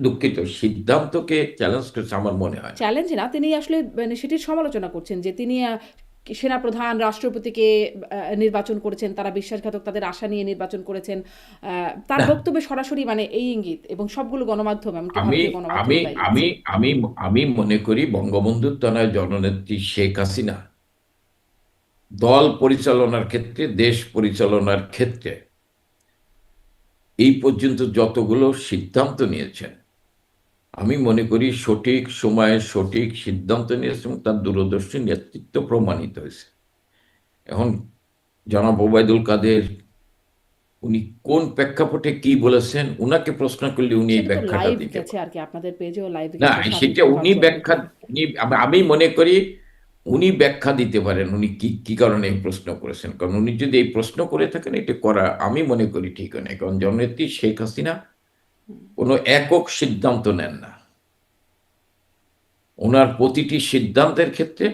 দুঃখিত সিদ্ধান্তকে চ্যালেঞ্জ করেছে? আমার মনে হয় না। চ্যালেঞ্জ না, তিনি আসলে মানে সেটির সমালোচনা করছেন যে তিনি সেনাপ্রধান রাষ্ট্রপতিকে নির্বাচন করেছেন, তারা বিশ্বাসঘাতক, তাদের আশা নিয়ে নির্বাচন করেছেন। তার না, বক্তব্যে সরাসরি মানে এই ইঙ্গিত, এবং সবগুলো গণমাধ্যম, এমনকি আমি ভারতীয় গণমাধ্যম আমি তাই আমি লিখছে। আমি আমি মনে করি বঙ্গবন্ধুত্ব নয় জননেত্রী শেখ হাসিনা দল পরিচালনার ক্ষেত্রে, দেশ পরিচালনার ক্ষেত্রে এই পর্যন্ত যতগুলো সিদ্ধান্ত নিয়েছেন, আমি মনে করি সঠিক সময়ে সঠিক সিদ্ধান্ত নিয়েছেন এবং তার দূরদর্শী নেতৃত্ব প্রমাণিত হয়েছে। এখন জনাব ওবায়দুল কাদের উনি কোন প্রেক্ষাপটে কি বলেছেন, উনাকে প্রশ্ন করলে উনি এই সেটা তো ব্যাখ্যাটা লাইভ দিতে গেছে পারেন। আর কি, আপনাদের পেজেও লাইভ না, গেছে, স্বাধীন সেটা উনি ভার্চুয়াল ব্যাখ্যা, মিটিং। আমি মনে করি উনি ব্যাখ্যা দিতে পারেন উনি কি কি কারণে এই প্রশ্ন করেছেন। কারণ উনি যদি এই প্রশ্ন করে থাকেন, এটা করা আমি মনে করি ঠিক নয়। কারণ জননেত্রী শেখ হাসিনা কোনো একক সিদ্ধান্ত নেন না। ওনার প্রতিটি সিদ্ধান্তের ক্ষেত্রে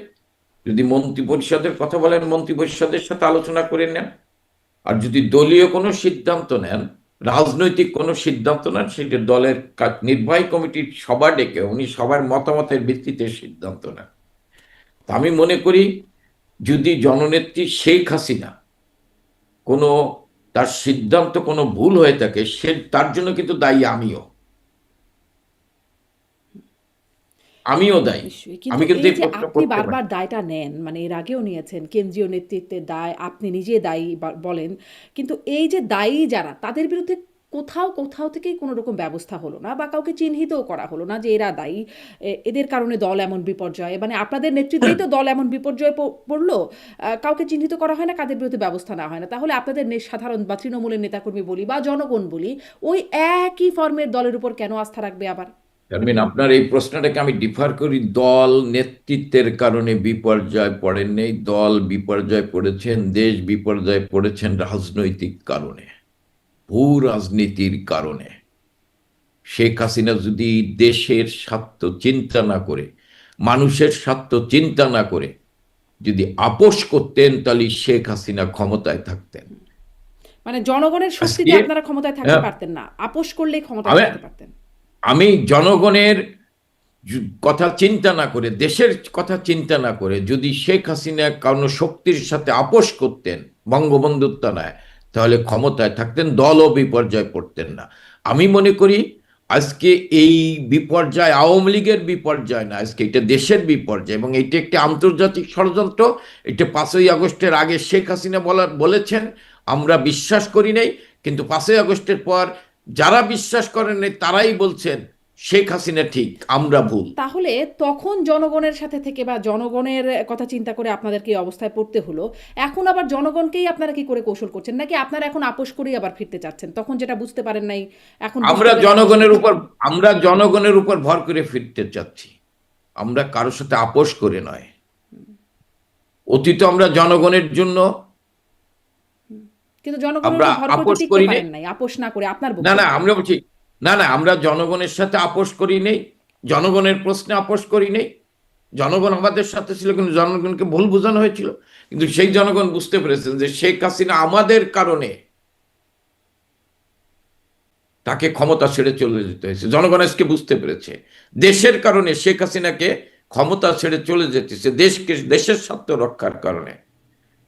যদি মন্ত্রী পরিষদের কথা বলেন, মন্ত্রী পরিষদের সাথে আলোচনা করে নেন। আর যদি দলীয় কোনো সিদ্ধান্ত নেন, রাজনৈতিক কোনো সিদ্ধান্ত নেন, সেটা দলের নির্বাহী কমিটির সভা ডেকে উনি সবার মতামতের ভিত্তিতে সিদ্ধান্ত নেন। তা আমি মনে করি যদি জননেত্রী শেখ হাসিনা কোনো তার সিদ্ধান্ত কোনো ভুল হয়ে থাকে, সে তার জন্য কিন্তু দায়ী আমিও দায়ী। নিশ্চয়ই, আমি কিন্তু কিন্তু এই এই যে প্রশ্ন আপনি করতে পারি। বারবার দায়টা নেন, মানে এর আগেও নিয়েছেন, কেন্দ্রীয় নেতৃত্বের দায় আপনি নিজে দায়ী বলেন, কিন্তু এই যে দায়ী যারা, তাদের বিরুদ্ধে কোথাও কোথাও থেকেই কোনো রকম ব্যবস্থা হলো না, বা কাউকে চিহ্নিতও করা হলো না যে এরা দায়ী, এদের কারণে দল এমন বিপর্যয়, মানে আপনাদের নেতৃত্বেই তো দল এমন বিপর্যয়ে পড়লো। কাউকে চিহ্নিত করা হয় না, কাদের বিরুদ্ধে ব্যবস্থা নেওয়া হয় না, তাহলে আপনাদের সাধারণ বা তৃণমূলের নেতাকর্মী বলি বা জনগণ বলি, ওই একই ফর্মের দলের উপর কেন আস্থা রাখবে আবার? আপনার এই প্রশ্নটাকে আমি ডিফার করি। দল নেতৃত্বের কারণে বিপর্যয় পড়েন নেই, দল বিপর্যয় পড়েছেন, দেশ বিপর্যয় পড়েছেন রাজনৈতিক কারণে, ভূ রাজনীতির কারণে। শেখ হাসিনা যদি দেশের স্বার্থ চিন্তা না করে, মানুষের স্বার্থ চিন্তা না করে যদি আপোষ করতেন, তাহলে শেখ হাসিনা ক্ষমতায় থাকতেন। মানে জনগণের শক্তিতে আজকে আপনারা ক্ষমতায় থাকতে আহ, পারতেন না, আপোষ করলেই ক্ষমতায় আমি থাকতে পারতেন। আমি জনগণের কথা চিন্তা না করে, দেশের কথা চিন্তা না করে যদি শেখ হাসিনা কোনো শক্তির সাথে আপোষ করতেন, বঙ্গবন্ধুত্ব নয়, তাহলে ক্ষমতায় থাকতেন, দলও বিপর্যয় পড়তেন না। আমি মনে করি আজকে এই বিপর্যয় আওয়ামী লীগের বিপর্যয় না, আজকে এটা দেশের বিপর্যয়, এবং এটা একটি আন্তর্জাতিক ষড়যন্ত্র। এটা 5ই আগস্টের আগে শেখ হাসিনা বলেছেন আমরা বিশ্বাস করি নাই, কিন্তু 5ই আগস্টের পর যারা বিশ্বাস করেন নাই তারাই বলছেন শেখ হাসিনা ঠিক, আমরা ভুল। তাহলে তখন জনগণের সাথে থেকে বা জনগণের কথা চিন্তা করে আপনাদেরকে এই অবস্থায় পড়তে হলো, এখন আবার জনগণকেই আপনারা কি করে কৌশল করছেন, নাকি আপনারা এখন আপোষ করেই আবার ফিরতে চাচ্ছেন? তখন যেটা বুঝতে পারেন নাই, এখন বুঝতে আমরা পেরে আপোষ জনগণের করছেন। উপর আমরা জনগণের উপর ভর করে ফিরতে চাচ্ছি, আমরা কারোর সাথে আপোষ করে নয়। অতীত আমরা জনগণের জন্য কিন্তু জনগণের আমরা উপর ভর করে তো আপোষ টিকতে করি নাই। পারেন নাই আপোষ না করে, আপনার না না, বক্তব্য। আমরা বলছি না না, আমরা জনগণের সাথে আপোষ করি নেই, জনগণের প্রশ্নে আপোষ করি নেই। জনগণ আমাদের সাথে ছিল, কিন্তু জনগণকে ভুল বোঝানো হয়েছিল। কিন্তু সেই জনগণ বুঝতে পেরেছেন যে শেখ হাসিনা আমাদের কারণে তাকে ক্ষমতা ছেড়ে চলে যেতে হয়েছে। জনগণ আজকে বুঝতে পেরেছে দেশের কারণে শেখ হাসিনাকে ক্ষমতা ছেড়ে চলে যেতেছে, দেশের স্বার্থ রক্ষার কারণে।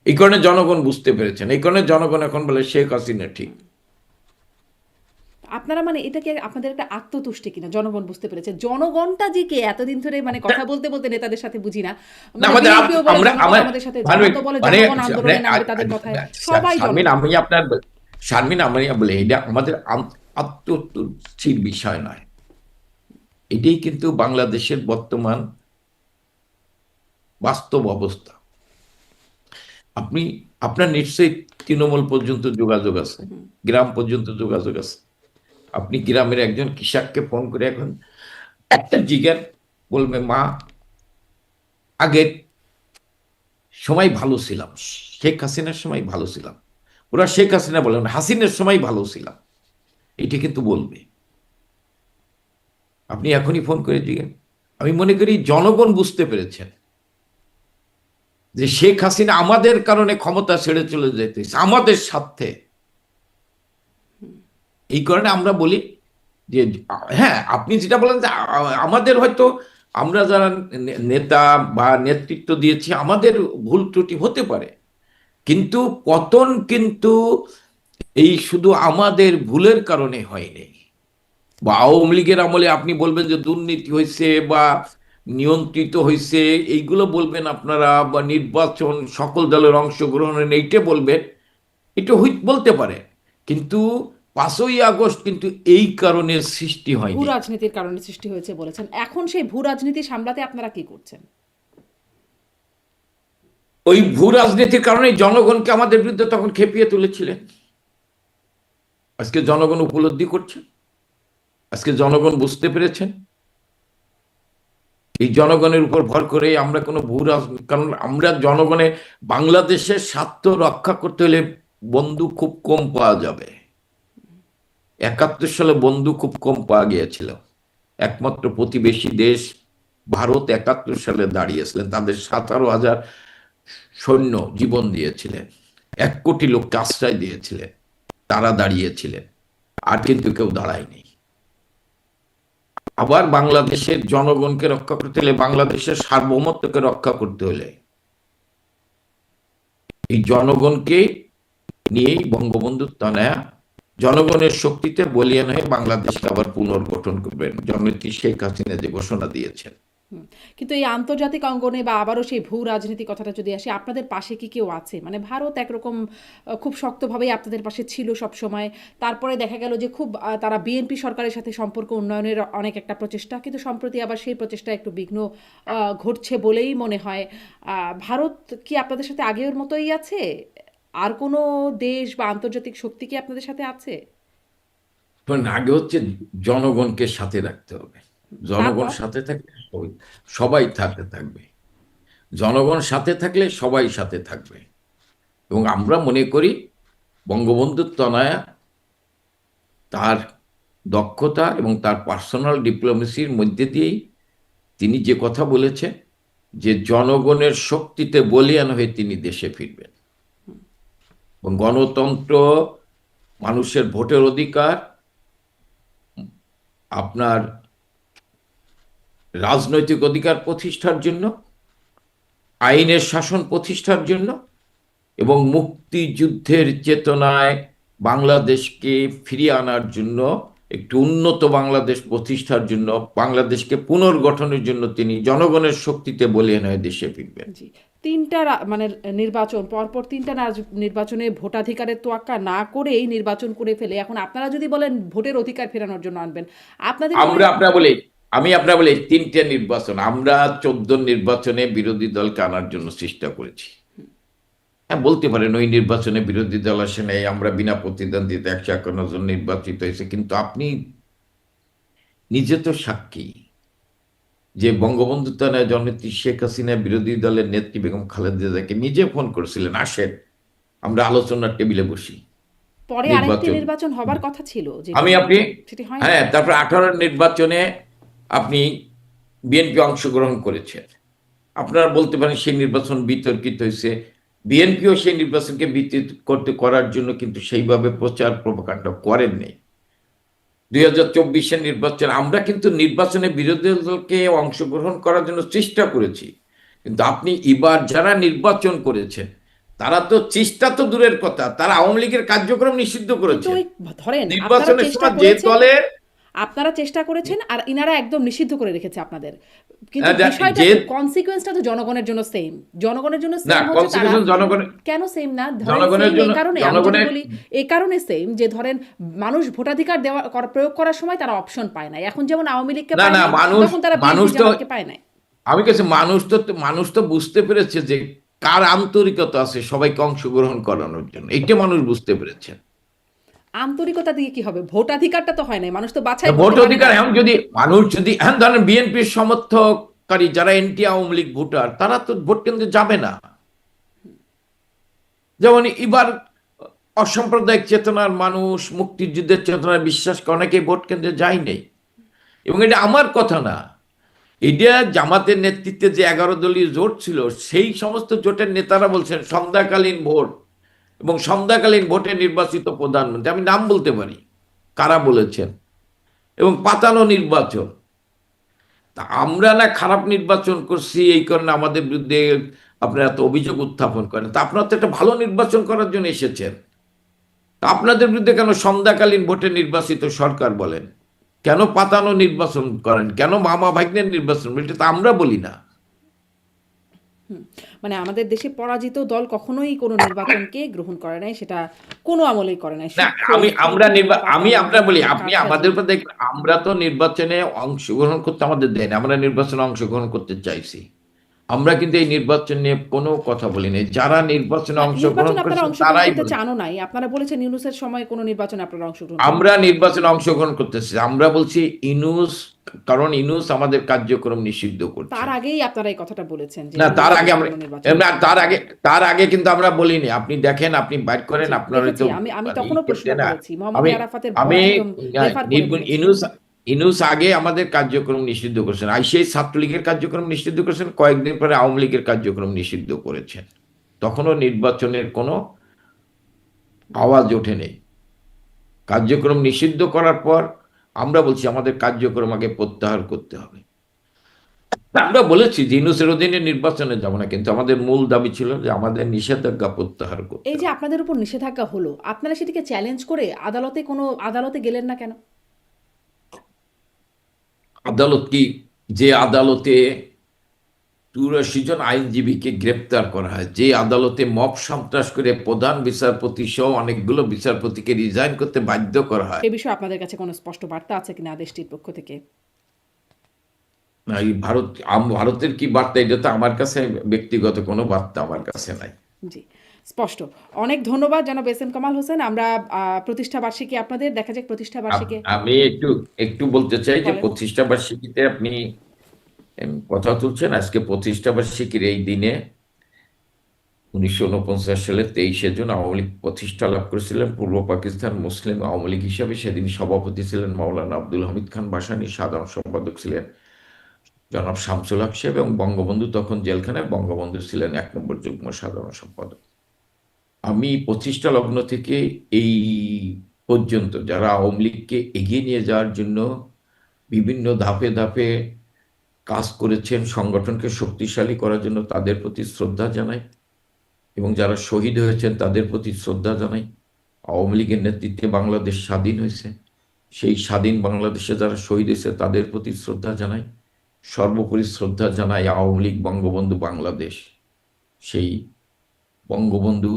এই কারণে জনগণ বুঝতে পেরেছেন, এই কারণে জনগণ এখন বলে শেখ হাসিনা ঠিক। আপনারা মানে এটা কি আপনাদের একটা আত্মতুষ্টি কিনা, জনগণ বুঝতে পেরেছে? জনগণটা যে কে এতদিন ধরে মানে কথা বলতে বলতে নেতাদের সাথে বুঝি না, না, মানে আমাদের বিএনপিও বলে আমরা জনগণ আমার আমাদের সাথে, মানে জামাতও বলে মানে জনগণ আন্দোলনে নামবে তাদের কথায়, সবাই শারমিন, জনগণ। শারমিন, আমি বলে এটা আমাদের আত্মতুচ্ছির বিষয় নয়। এটাই কিন্তু বাংলাদেশের বর্তমান বাস্তব অবস্থা। আপনি, আপনার নিশ্চয়ই তৃণমূল পর্যন্ত যোগাযোগ আছে, গ্রাম পর্যন্ত যোগাযোগ আছে। আপনি গ্রামের একজন কৃষককে ফোন করে এখন একটা জিজ্ঞেস বলবে, মা আগের সময় ভালো ছিলাম, শেখ হাসিনার সময় ভালো ছিলাম। ওরা শেখ হাসিনা বলেন, হাসিনার সময় ভালো ছিলাম, এটা কিন্তু বলবে। আপনি এখনই ফোন করে জিজ্ঞেস। আমি মনে করি জনগণ বুঝতে পেরেছেন যে শেখ হাসিনা আমাদের কারণে ক্ষমতা ছেড়ে চলে যেতেছে, আমাদের স্বার্থে। এই কারণে আমরা বলি যে হ্যাঁ, আপনি যেটা বলেন যে আমাদের হয়তো আমরা যারা নেতা বা নেতৃত্ব দিয়েছি আমাদের ভুল ত্রুটি হতে পারে, কিন্তু পতন কিন্তু এই শুধু আমাদের ভুলের কারণে হয়নি। বা আওয়ামী লীগের আমলে আপনি বলবেন যে দুর্নীতি হয়েছে বা নিয়ন্ত্রিত হয়েছে, এইগুলো বলবেন আপনারা, বা নির্বাচন সকল দলের অংশগ্রহণের এইটা বলবেন, এটা বলতে পারে, কিন্তু 5ই আগস্ট কিন্তু এই কারণে সৃষ্টি ভূ হয়নি। রাজনীতির কারণে সৃষ্টি হয়েছে বলেছেন। এখন সেই ভূ রাজনীতি সামলাতে আপনারা কি করছেন? ওই ভূ রাজনীতির কারণে জনগণকে আমাদের বিরুদ্ধে তখন খেপিয়ে তুলেছিলেন। আজকে জনগণ উপলব্ধি করছে, আজকে জনগণ বুঝতে পেরেছেন। এই জনগণের উপর ভর করে আমরা কোনো ভূ রাজনীতি, কারণ আমরা জনগণের বাংলাদেশের স্বার্থ রক্ষা করতে হলে বন্ধু খুব কম পাওয়া যাবে। 71 সালে বন্ধু খুব কম পাওয়া গিয়েছিল। একমাত্র প্রতিবেশী দেশ ভারত 71 সালে দাঁড়িয়েছিলেন, তাদের 17,000 সৈন্য জীবন দিয়েছিলেন, 1 কোটি লোককে আশ্রয় দিয়েছিলেন, তারা দাঁড়িয়েছিলেন, আর কিন্তু কেউ দাঁড়ায়নি। আবার বাংলাদেশের জনগণকে রক্ষা করতে হলে, বাংলাদেশের সার্বভৌমত্বকে রক্ষা করতে হলে এই জনগণকে নিয়েই বঙ্গবন্ধু তনয়া জনগণের শক্তিতে বলিয়ান হয়ে বাংলাদেশকে আবার পুনর্গঠন করবেন, জননেত্রী শেখ হাসিনা যে ঘোষণা দিয়েছেন। কিন্তু এই আন্তর্জাতিক অঙ্গনে বা আবারও সেই ভূ রাজনীতি কথাটা যদি আসে, আপনাদের পাশে কি কেউ আছে? মানে ভারত একরকম খুব শক্তভাবেই আপনাদের পাশে ছিল সব সময়। তারপরে দেখা গেল যে খুব তারা বিএনপি সরকারের সাথে সম্পর্ক উন্নয়নের অনেক একটা প্রচেষ্টা, কিন্তু সম্প্রতি আবার সেই প্রচেষ্টা একটু বিঘ্ন ঘটছে বলেই মনে হয়। ভারত কি আপনাদের সাথে আগের মতোই আছে? আর কোনো দেশ বা আন্তর্জাতিক শক্তি কি আপনাদের সাথে আছে? কারণ আগে হচ্ছে জনগণকে সাথে রাখতে হবে। জনগণ তারপর সাথে থাকলে সবাই সাথে থাকবে। জনগণ সাথে থাকলে সবাই সাথে থাকবে। এবং আমরা মনে করি বঙ্গবন্ধু তনয়া তার দক্ষতা এবং তার পার্সোনাল ডিপ্লোমেসির মধ্যে দিয়েই তিনি যে কথা বলেছেন যে জনগণের শক্তিতে বলিয়ান হয়ে তিনি দেশে ফিরবেন, এবং গণতন্ত্র, মানুষের ভোটের অধিকার, আপনার রাজনৈতিক অধিকার প্রতিষ্ঠার জন্য, আইনের শাসন প্রতিষ্ঠার জন্য এবং মুক্তিযুদ্ধের চেতনায় বাংলাদেশকে ফিরিয়ে আনার জন্য, একটু উন্নত বাংলাদেশ প্রতিষ্ঠার জন্য, বাংলাদেশকে পুনর্গঠনের জন্য তিনি জনগণের শক্তিতে বলিয়ান হয়ে দেশে ফিরবেন। জি, মানে নির্বাচন পরপর তিনটা নির্বাচনে ভোটাধিকারের তোয়াক্কা না করেই নির্বাচন করে ফেলে এখন আপনারা যদি বলেন ভোটের অধিকার ফেরানোর জন্য আনবেন, আপনাদের মনে আমরা আপনার বলি, আমি আপনার বলি 3টে নির্বাচন আমরা 14 নির্বাচনে বিরোধী দলকে আনার জন্য চেষ্টা করেছি। হ্যাঁ, বলতে পারেন ওই নির্বাচনে বিরোধী দল আসে নাই, আমরা বিনা প্রতিদ্বন্দ্বিতা 151 জন নির্বাচিত হয়েছে, কিন্তু আপনি নিজে তো সাক্ষী যে বঙ্গবন্ধু তনয়া জননেত্রী শেখ হাসিনা বিরোধী দলের নেত্রী বেগম খালেদা জিয়াকে নিজে ফোন করেছিলেন, আসেন আমরা আলোচনার টেবিলে বসি। পরে আরেকটি নির্বাচন, নির্বাচন হবার কথা ছিল আমি আপনি, সেটি হয়নি। হ্যাঁ, তারপর 18 নির্বাচনে আপনি বিএনপি অংশগ্রহণ করেছেন। আপনারা বলতে পারেন সেই নির্বাচন বিতর্কিত হয়েছে, বিএনপিও সেই নির্বাচনকে বিতর্কিত করার জন্য কিন্তু সেইভাবে প্রচার প্রপাগান্ডা করেননি। 2024-এর নির্বাচন আমরা কিন্তু নির্বাচনে বিরোধী দলকে অংশগ্রহণ করার জন্য চেষ্টা করেছি, কিন্তু আপনি এবার যারা নির্বাচন করেছেন তারা তো চেষ্টা তো দূরের কথা, তারা আওয়ামী লীগের কার্যক্রম নিষিদ্ধ কিন্তু করেছেন। ওই ধরেন আপনারা নির্বাচনের চেষ্টা সময় যে করেছেন, দলের আপনারা চেষ্টা করেছেন আর ইনারা একদম নিষিদ্ধ করে রেখেছে আপনাদের, কিন্তু হ্যাঁ, বিষয়টা যে তো কনসিকোয়েন্সটা তো জনগণের জন্য সেম। জনগণের জন্য না সেম হচ্ছে তারা কনসিকুয়েশন জনগণের কেন সেম না? ধরেন জনগণের সেম এই জন্য কারণে, আমি যদি জনগণের বলি এই কারণে সেম যে ধরেন মানুষ ভোটাধিকার প্রয়োগ করার সময় তারা অপশন পায় না, এখন যেমন আওয়ামী লীগকে না পায় না নাই মানুষ তখন তারা মানুষ বিএনপি তো জামাতকে পায় নাই। আমি কাছে মানুষ তো বুঝতে পেরেছে যে কার আন্তরিকতা আছে সবাইকে অংশগ্রহণ করানোর জন্য, এটা মানুষ বুঝতে পেরেছে। আন্তরিকতা দিয়ে কি হবে? ভোটাধিকারটা তো হয় নাই, মানুষ তো বাছাই ভোট করতে পারে অধিকার নাই। এখন যদি মানুষ যদি এখন ধরেন বিএনপির সমর্থককারী যারা এনটি আওয়ামী লীগ ভোটার তারা তো ভোট কেন্দ্রে যাবে না। যেমন এবার অসাম্প্রদায়িক চেতনার মানুষ, মুক্তিযুদ্ধের চেতনায় বিশ্বাস করে অনেকে ভোট কেন্দ্রে যায় নাই। এবং এটা আমার কথা না, এটা জামাতের নেতৃত্বে যে 11 দলীয় জোট ছিল সেই সমস্ত জোটের নেতারা বলছেন সন্ধ্যাকালীন ভোট এবং সন্ধ্যাকালীন ভোটে নির্বাচিত প্রধানমন্ত্রী, আমি নাম বলতে পারি কারা বলেছেন, এবং পাতানো নির্বাচন। তা আমরা না খারাপ নির্বাচন করছি এই কারণে আমাদের বিরুদ্ধে আপনারা এত অভিযোগ উত্থাপন করেন, তা আপনারা তো একটা ভালো নির্বাচন করার জন্য এসেছেন। তা আপনাদের বিরুদ্ধে কেন সন্ধ্যাকালীন ভোটে নির্বাচিত সরকার বলেন, কেন পাতানো নির্বাচন করেন, কেন মামা ভাগ্নের নির্বাচন, এটা তো আমরা বলি না। মানে আমাদের দেশে পরাজিত দল কখনোই কোনো নির্বাচনকে গ্রহণ করে নাই, সেটা কোনো আমলেই করে নাই। না সুৎখোর, আমি পাতানো, আমরা বলি আপনি আমাদের কারসাজি। উপর দেখবেন আমরা তো নির্বাচনে অংশগ্রহণ করতে আমাদের দেন, আমরা নির্বাচনে অংশগ্রহণ করতে চাইছি। আমরা কিন্তু এই নির্বাচন নিয়ে কোনো কথা বলিনি, যারা নির্বাচনে না, অংশগ্রহণ নির্বাচনে আপনারা করেছেন অংশগ্রহণ তারাই করতে বলেছেন। চানও নাই, আপনারা বলেছেন ইউনূসের সময় কোনো নির্বাচনে আপনারা অংশগ্রহণ করেন আমরা নাই। নির্বাচনে অংশগ্রহণ করতেছি, আমরা বলছি ইনুস, কারণ ইনুস আমাদের কার্যক্রম নিষিদ্ধ তার করছেন। আগেই আপনারা এই কথাটা বলেছেন যে না তার ইউনূস আগে আমরা কোনো নির্বাচনে না, তার আগে কিন্তু আমরা বলিনি, আপনি দেখেন, আপনি বাইর করেন, জি, আপনার দেখেছি, তো আমি আমি ই তখনও প্রশ্ন করতে না। করেছি, মোহাম্মদ আমি আরাফাতের আমি বয়ান একদম রেফার করে বলেছি। ইনুস ইনুস আগে আমাদের কার্যক্রম নিষিদ্ধ করেছেন, সেই ছাত্রলীগের কার্যক্রম নিষিদ্ধ করেছেন, কয়েকদিন পরে আওয়ামী লীগের কার্যক্রম নিষিদ্ধ করেছেন। তখনও নির্বাচনের কোনো আওয়াজ ওঠেনি। কার্যক্রম নিষিদ্ধ করার পর আমরা বলছি আমাদের কার্যক্রম আগে প্রত্যাহার করতে হবে। আমরা বলেছি যে ইউনূসের অধীনে নির্বাচনে যাব না, কিন্তু আমাদের মূল দাবি ছিল যে আমাদের নিষেধাজ্ঞা প্রত্যাহার করতে এই যে হবে। আপনাদের উপর নিষেধাজ্ঞা হলো, আপনারা সেটিকে চ্যালেঞ্জ করে আদালতে গেলেন না কেন? আদালত কি, যে আদালতে ৮৪ জন আইনজীবীকে গ্রেপ্তার করা হয়, যে আদালতে মব সন্ত্রাস করে প্রধান বিচারপতি সহ অনেকগুলো বিচারপতিকে রিজাইন করতে বাধ্য করা হয়, এ বিষয়ে আপনাদের কাছে কোনো স্পষ্ট বার্তা আছে কিনা দেশটির পক্ষ থেকে? এই ভারতের কি বার্তা, এটা তো আমার কাছে ব্যক্তিগত কোনো বার্তা আমার কাছে নাই। জি, স্পষ্ট। অনেক ধন্যবাদ জনাব এস এম কামাল হোসেন। আমরা প্রতিষ্ঠা বার্ষিকী আপনাদের, দেখা যাক প্রতিষ্ঠা বার্ষিকী। আমি একটু একটু বলতে চাই যে বলেন। প্রতিষ্ঠা বার্ষিকীতে আপনি কথা তুলছেন, আজকে প্রতিষ্ঠা বার্ষিকীর এই দিনে 1949 সালে 23শে জুন আওয়ামী লীগ প্রতিষ্ঠা লাভ করেছিলেন। পূর্ব পাকিস্তান মুসলিম আওয়ামী লীগ হিসাবে সেদিন সভাপতি ছিলেন মাওলানা আব্দুল হামিদ খান ভাসানী, সাধারণ সম্পাদক ছিলেন জনাব শামসুল হক সাহেব, এবং বঙ্গবন্ধু তখন জেলখানায়, বঙ্গবন্ধু ছিলেন 1 নম্বর যুগ্ম সাধারণ সম্পাদক। আমি প্রতিষ্ঠা লগ্ন থেকে এই পর্যন্ত যারা আওয়ামী লীগকে এগিয়ে নিয়ে যাওয়ার জন্য বিভিন্ন ধাপে ধাপে কাজ করেছেন, সংগঠনকে শক্তিশালী করার জন্য তাদের প্রতি শ্রদ্ধা জানাই, এবং যারা শহীদ হয়েছেন তাদের প্রতি শ্রদ্ধা জানাই। আওয়ামী লীগের নেতৃত্বে বাংলাদেশ স্বাধীন হয়েছে, সেই স্বাধীন বাংলাদেশে যারা শহীদ হয়েছে তাদের প্রতি শ্রদ্ধা জানাই। সর্বোপরি শ্রদ্ধা জানাই আওয়ামী লীগ, বঙ্গবন্ধু, বাংলাদেশ, সেই বঙ্গবন্ধু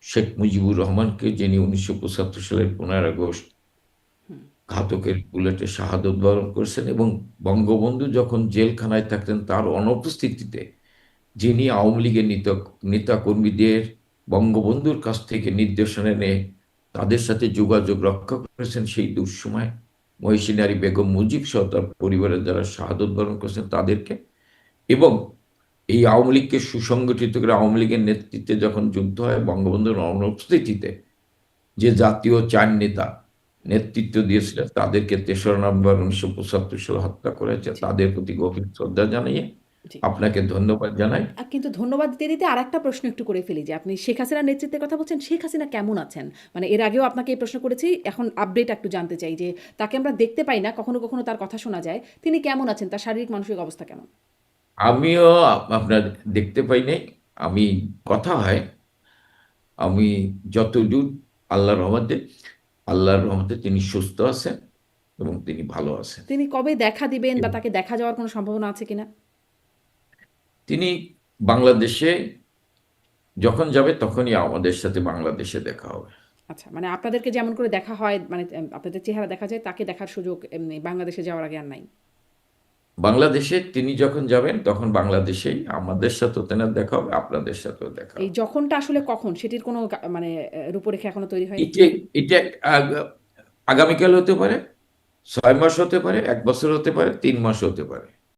শেখ মুজিবুর রহমানকে, যিনি 1975 সালের 15 আগস্ট ঘাতকের বুলেটে শাহাদত বরণ করেছেন, এবং বঙ্গবন্ধু যখন জেলখানায় থাকতেন তার অনুপস্থিতিতে যিনি আওয়ামী লীগের নেতা কর্মীদের বঙ্গবন্ধুর কাছ থেকে নির্দেশনা নিয়ে তাদের সাথে যোগাযোগ রক্ষা করেছেন সেই দুঃসময়, মহিষী নারী বেগম মুজিব সহ তার পরিবারের যারা শাহাদত বরণ করেছেন তাদেরকে, এবং এই আওয়ামী লীগকে সুসংগঠিত করে আওয়ামী লীগের নেতৃত্বে যখন যুদ্ধ হয় বঙ্গবন্ধুর অনুপস্থিতিতে যে জাতীয় 4 নেতা নেতৃত্ব দিয়েছিলেন তাদেরকে 3রা নভেম্বর 1975 সালে হত্যা করেছে, জি, তাদের প্রতি গভীর শ্রদ্ধা জানিয়ে জি। আপনাকে ধন্যবাদ জানাই। কিন্তু ধন্যবাদ দিতে দিতে আরেকটা প্রশ্ন একটু করে ফেলি, যে আপনি শেখ হাসিনার নেতৃত্বের কথা বলছেন, শেখ হাসিনা কেমন আছেন? মানে এর আগেও আপনাকে এই প্রশ্ন করেছি, এখন আপডেট একটু জানতে চাই যে তাকে আমরা দেখতে পাই না, কখনো কখনো তার কথা শোনা যায়, তিনি কেমন আছেন, তার শারীরিক মানসিক অবস্থা কেমন? আমিও আপনার দেখতে পাই নাই, আমি কথা হয়, আমি যতদূর আল্লাহর রহমতে তিনি সুস্থ আছেন, এবং তিনি ভালো আছেন। তিনি কবে দেখা দিবেন বা এবং তাকে দেখা যাওয়ার কোনো সম্ভাবনা আছে কিনা? তিনি বাংলাদেশে যখন যাবে তখনই আমাদের সাথে বাংলাদেশে দেখা হবে। আচ্ছা, মানে আপনাদেরকে যেমন করে দেখা হয়, মানে আপনাদের চেহারা দেখা যায়, তাকে দেখার সুযোগ এমনি বাংলাদেশে যাওয়ার আগে আর নাই? বাংলাদেশে তিনি যখন যাবেন তখন বাংলাদেশেই আমাদের সাথেও তেনার দেখা হবে, আপনাদের সাথেও দেখা এই হবে। যখনটা আসলে কখন, সেটির কোনো মানে রূপরেখা এখনো তৈরি হয়নি? এটা এটা আগামীকাল হতে পারে, 6 মাস হতে পারে, 1 বছর হতে পারে, 3 মাস হতে পারে।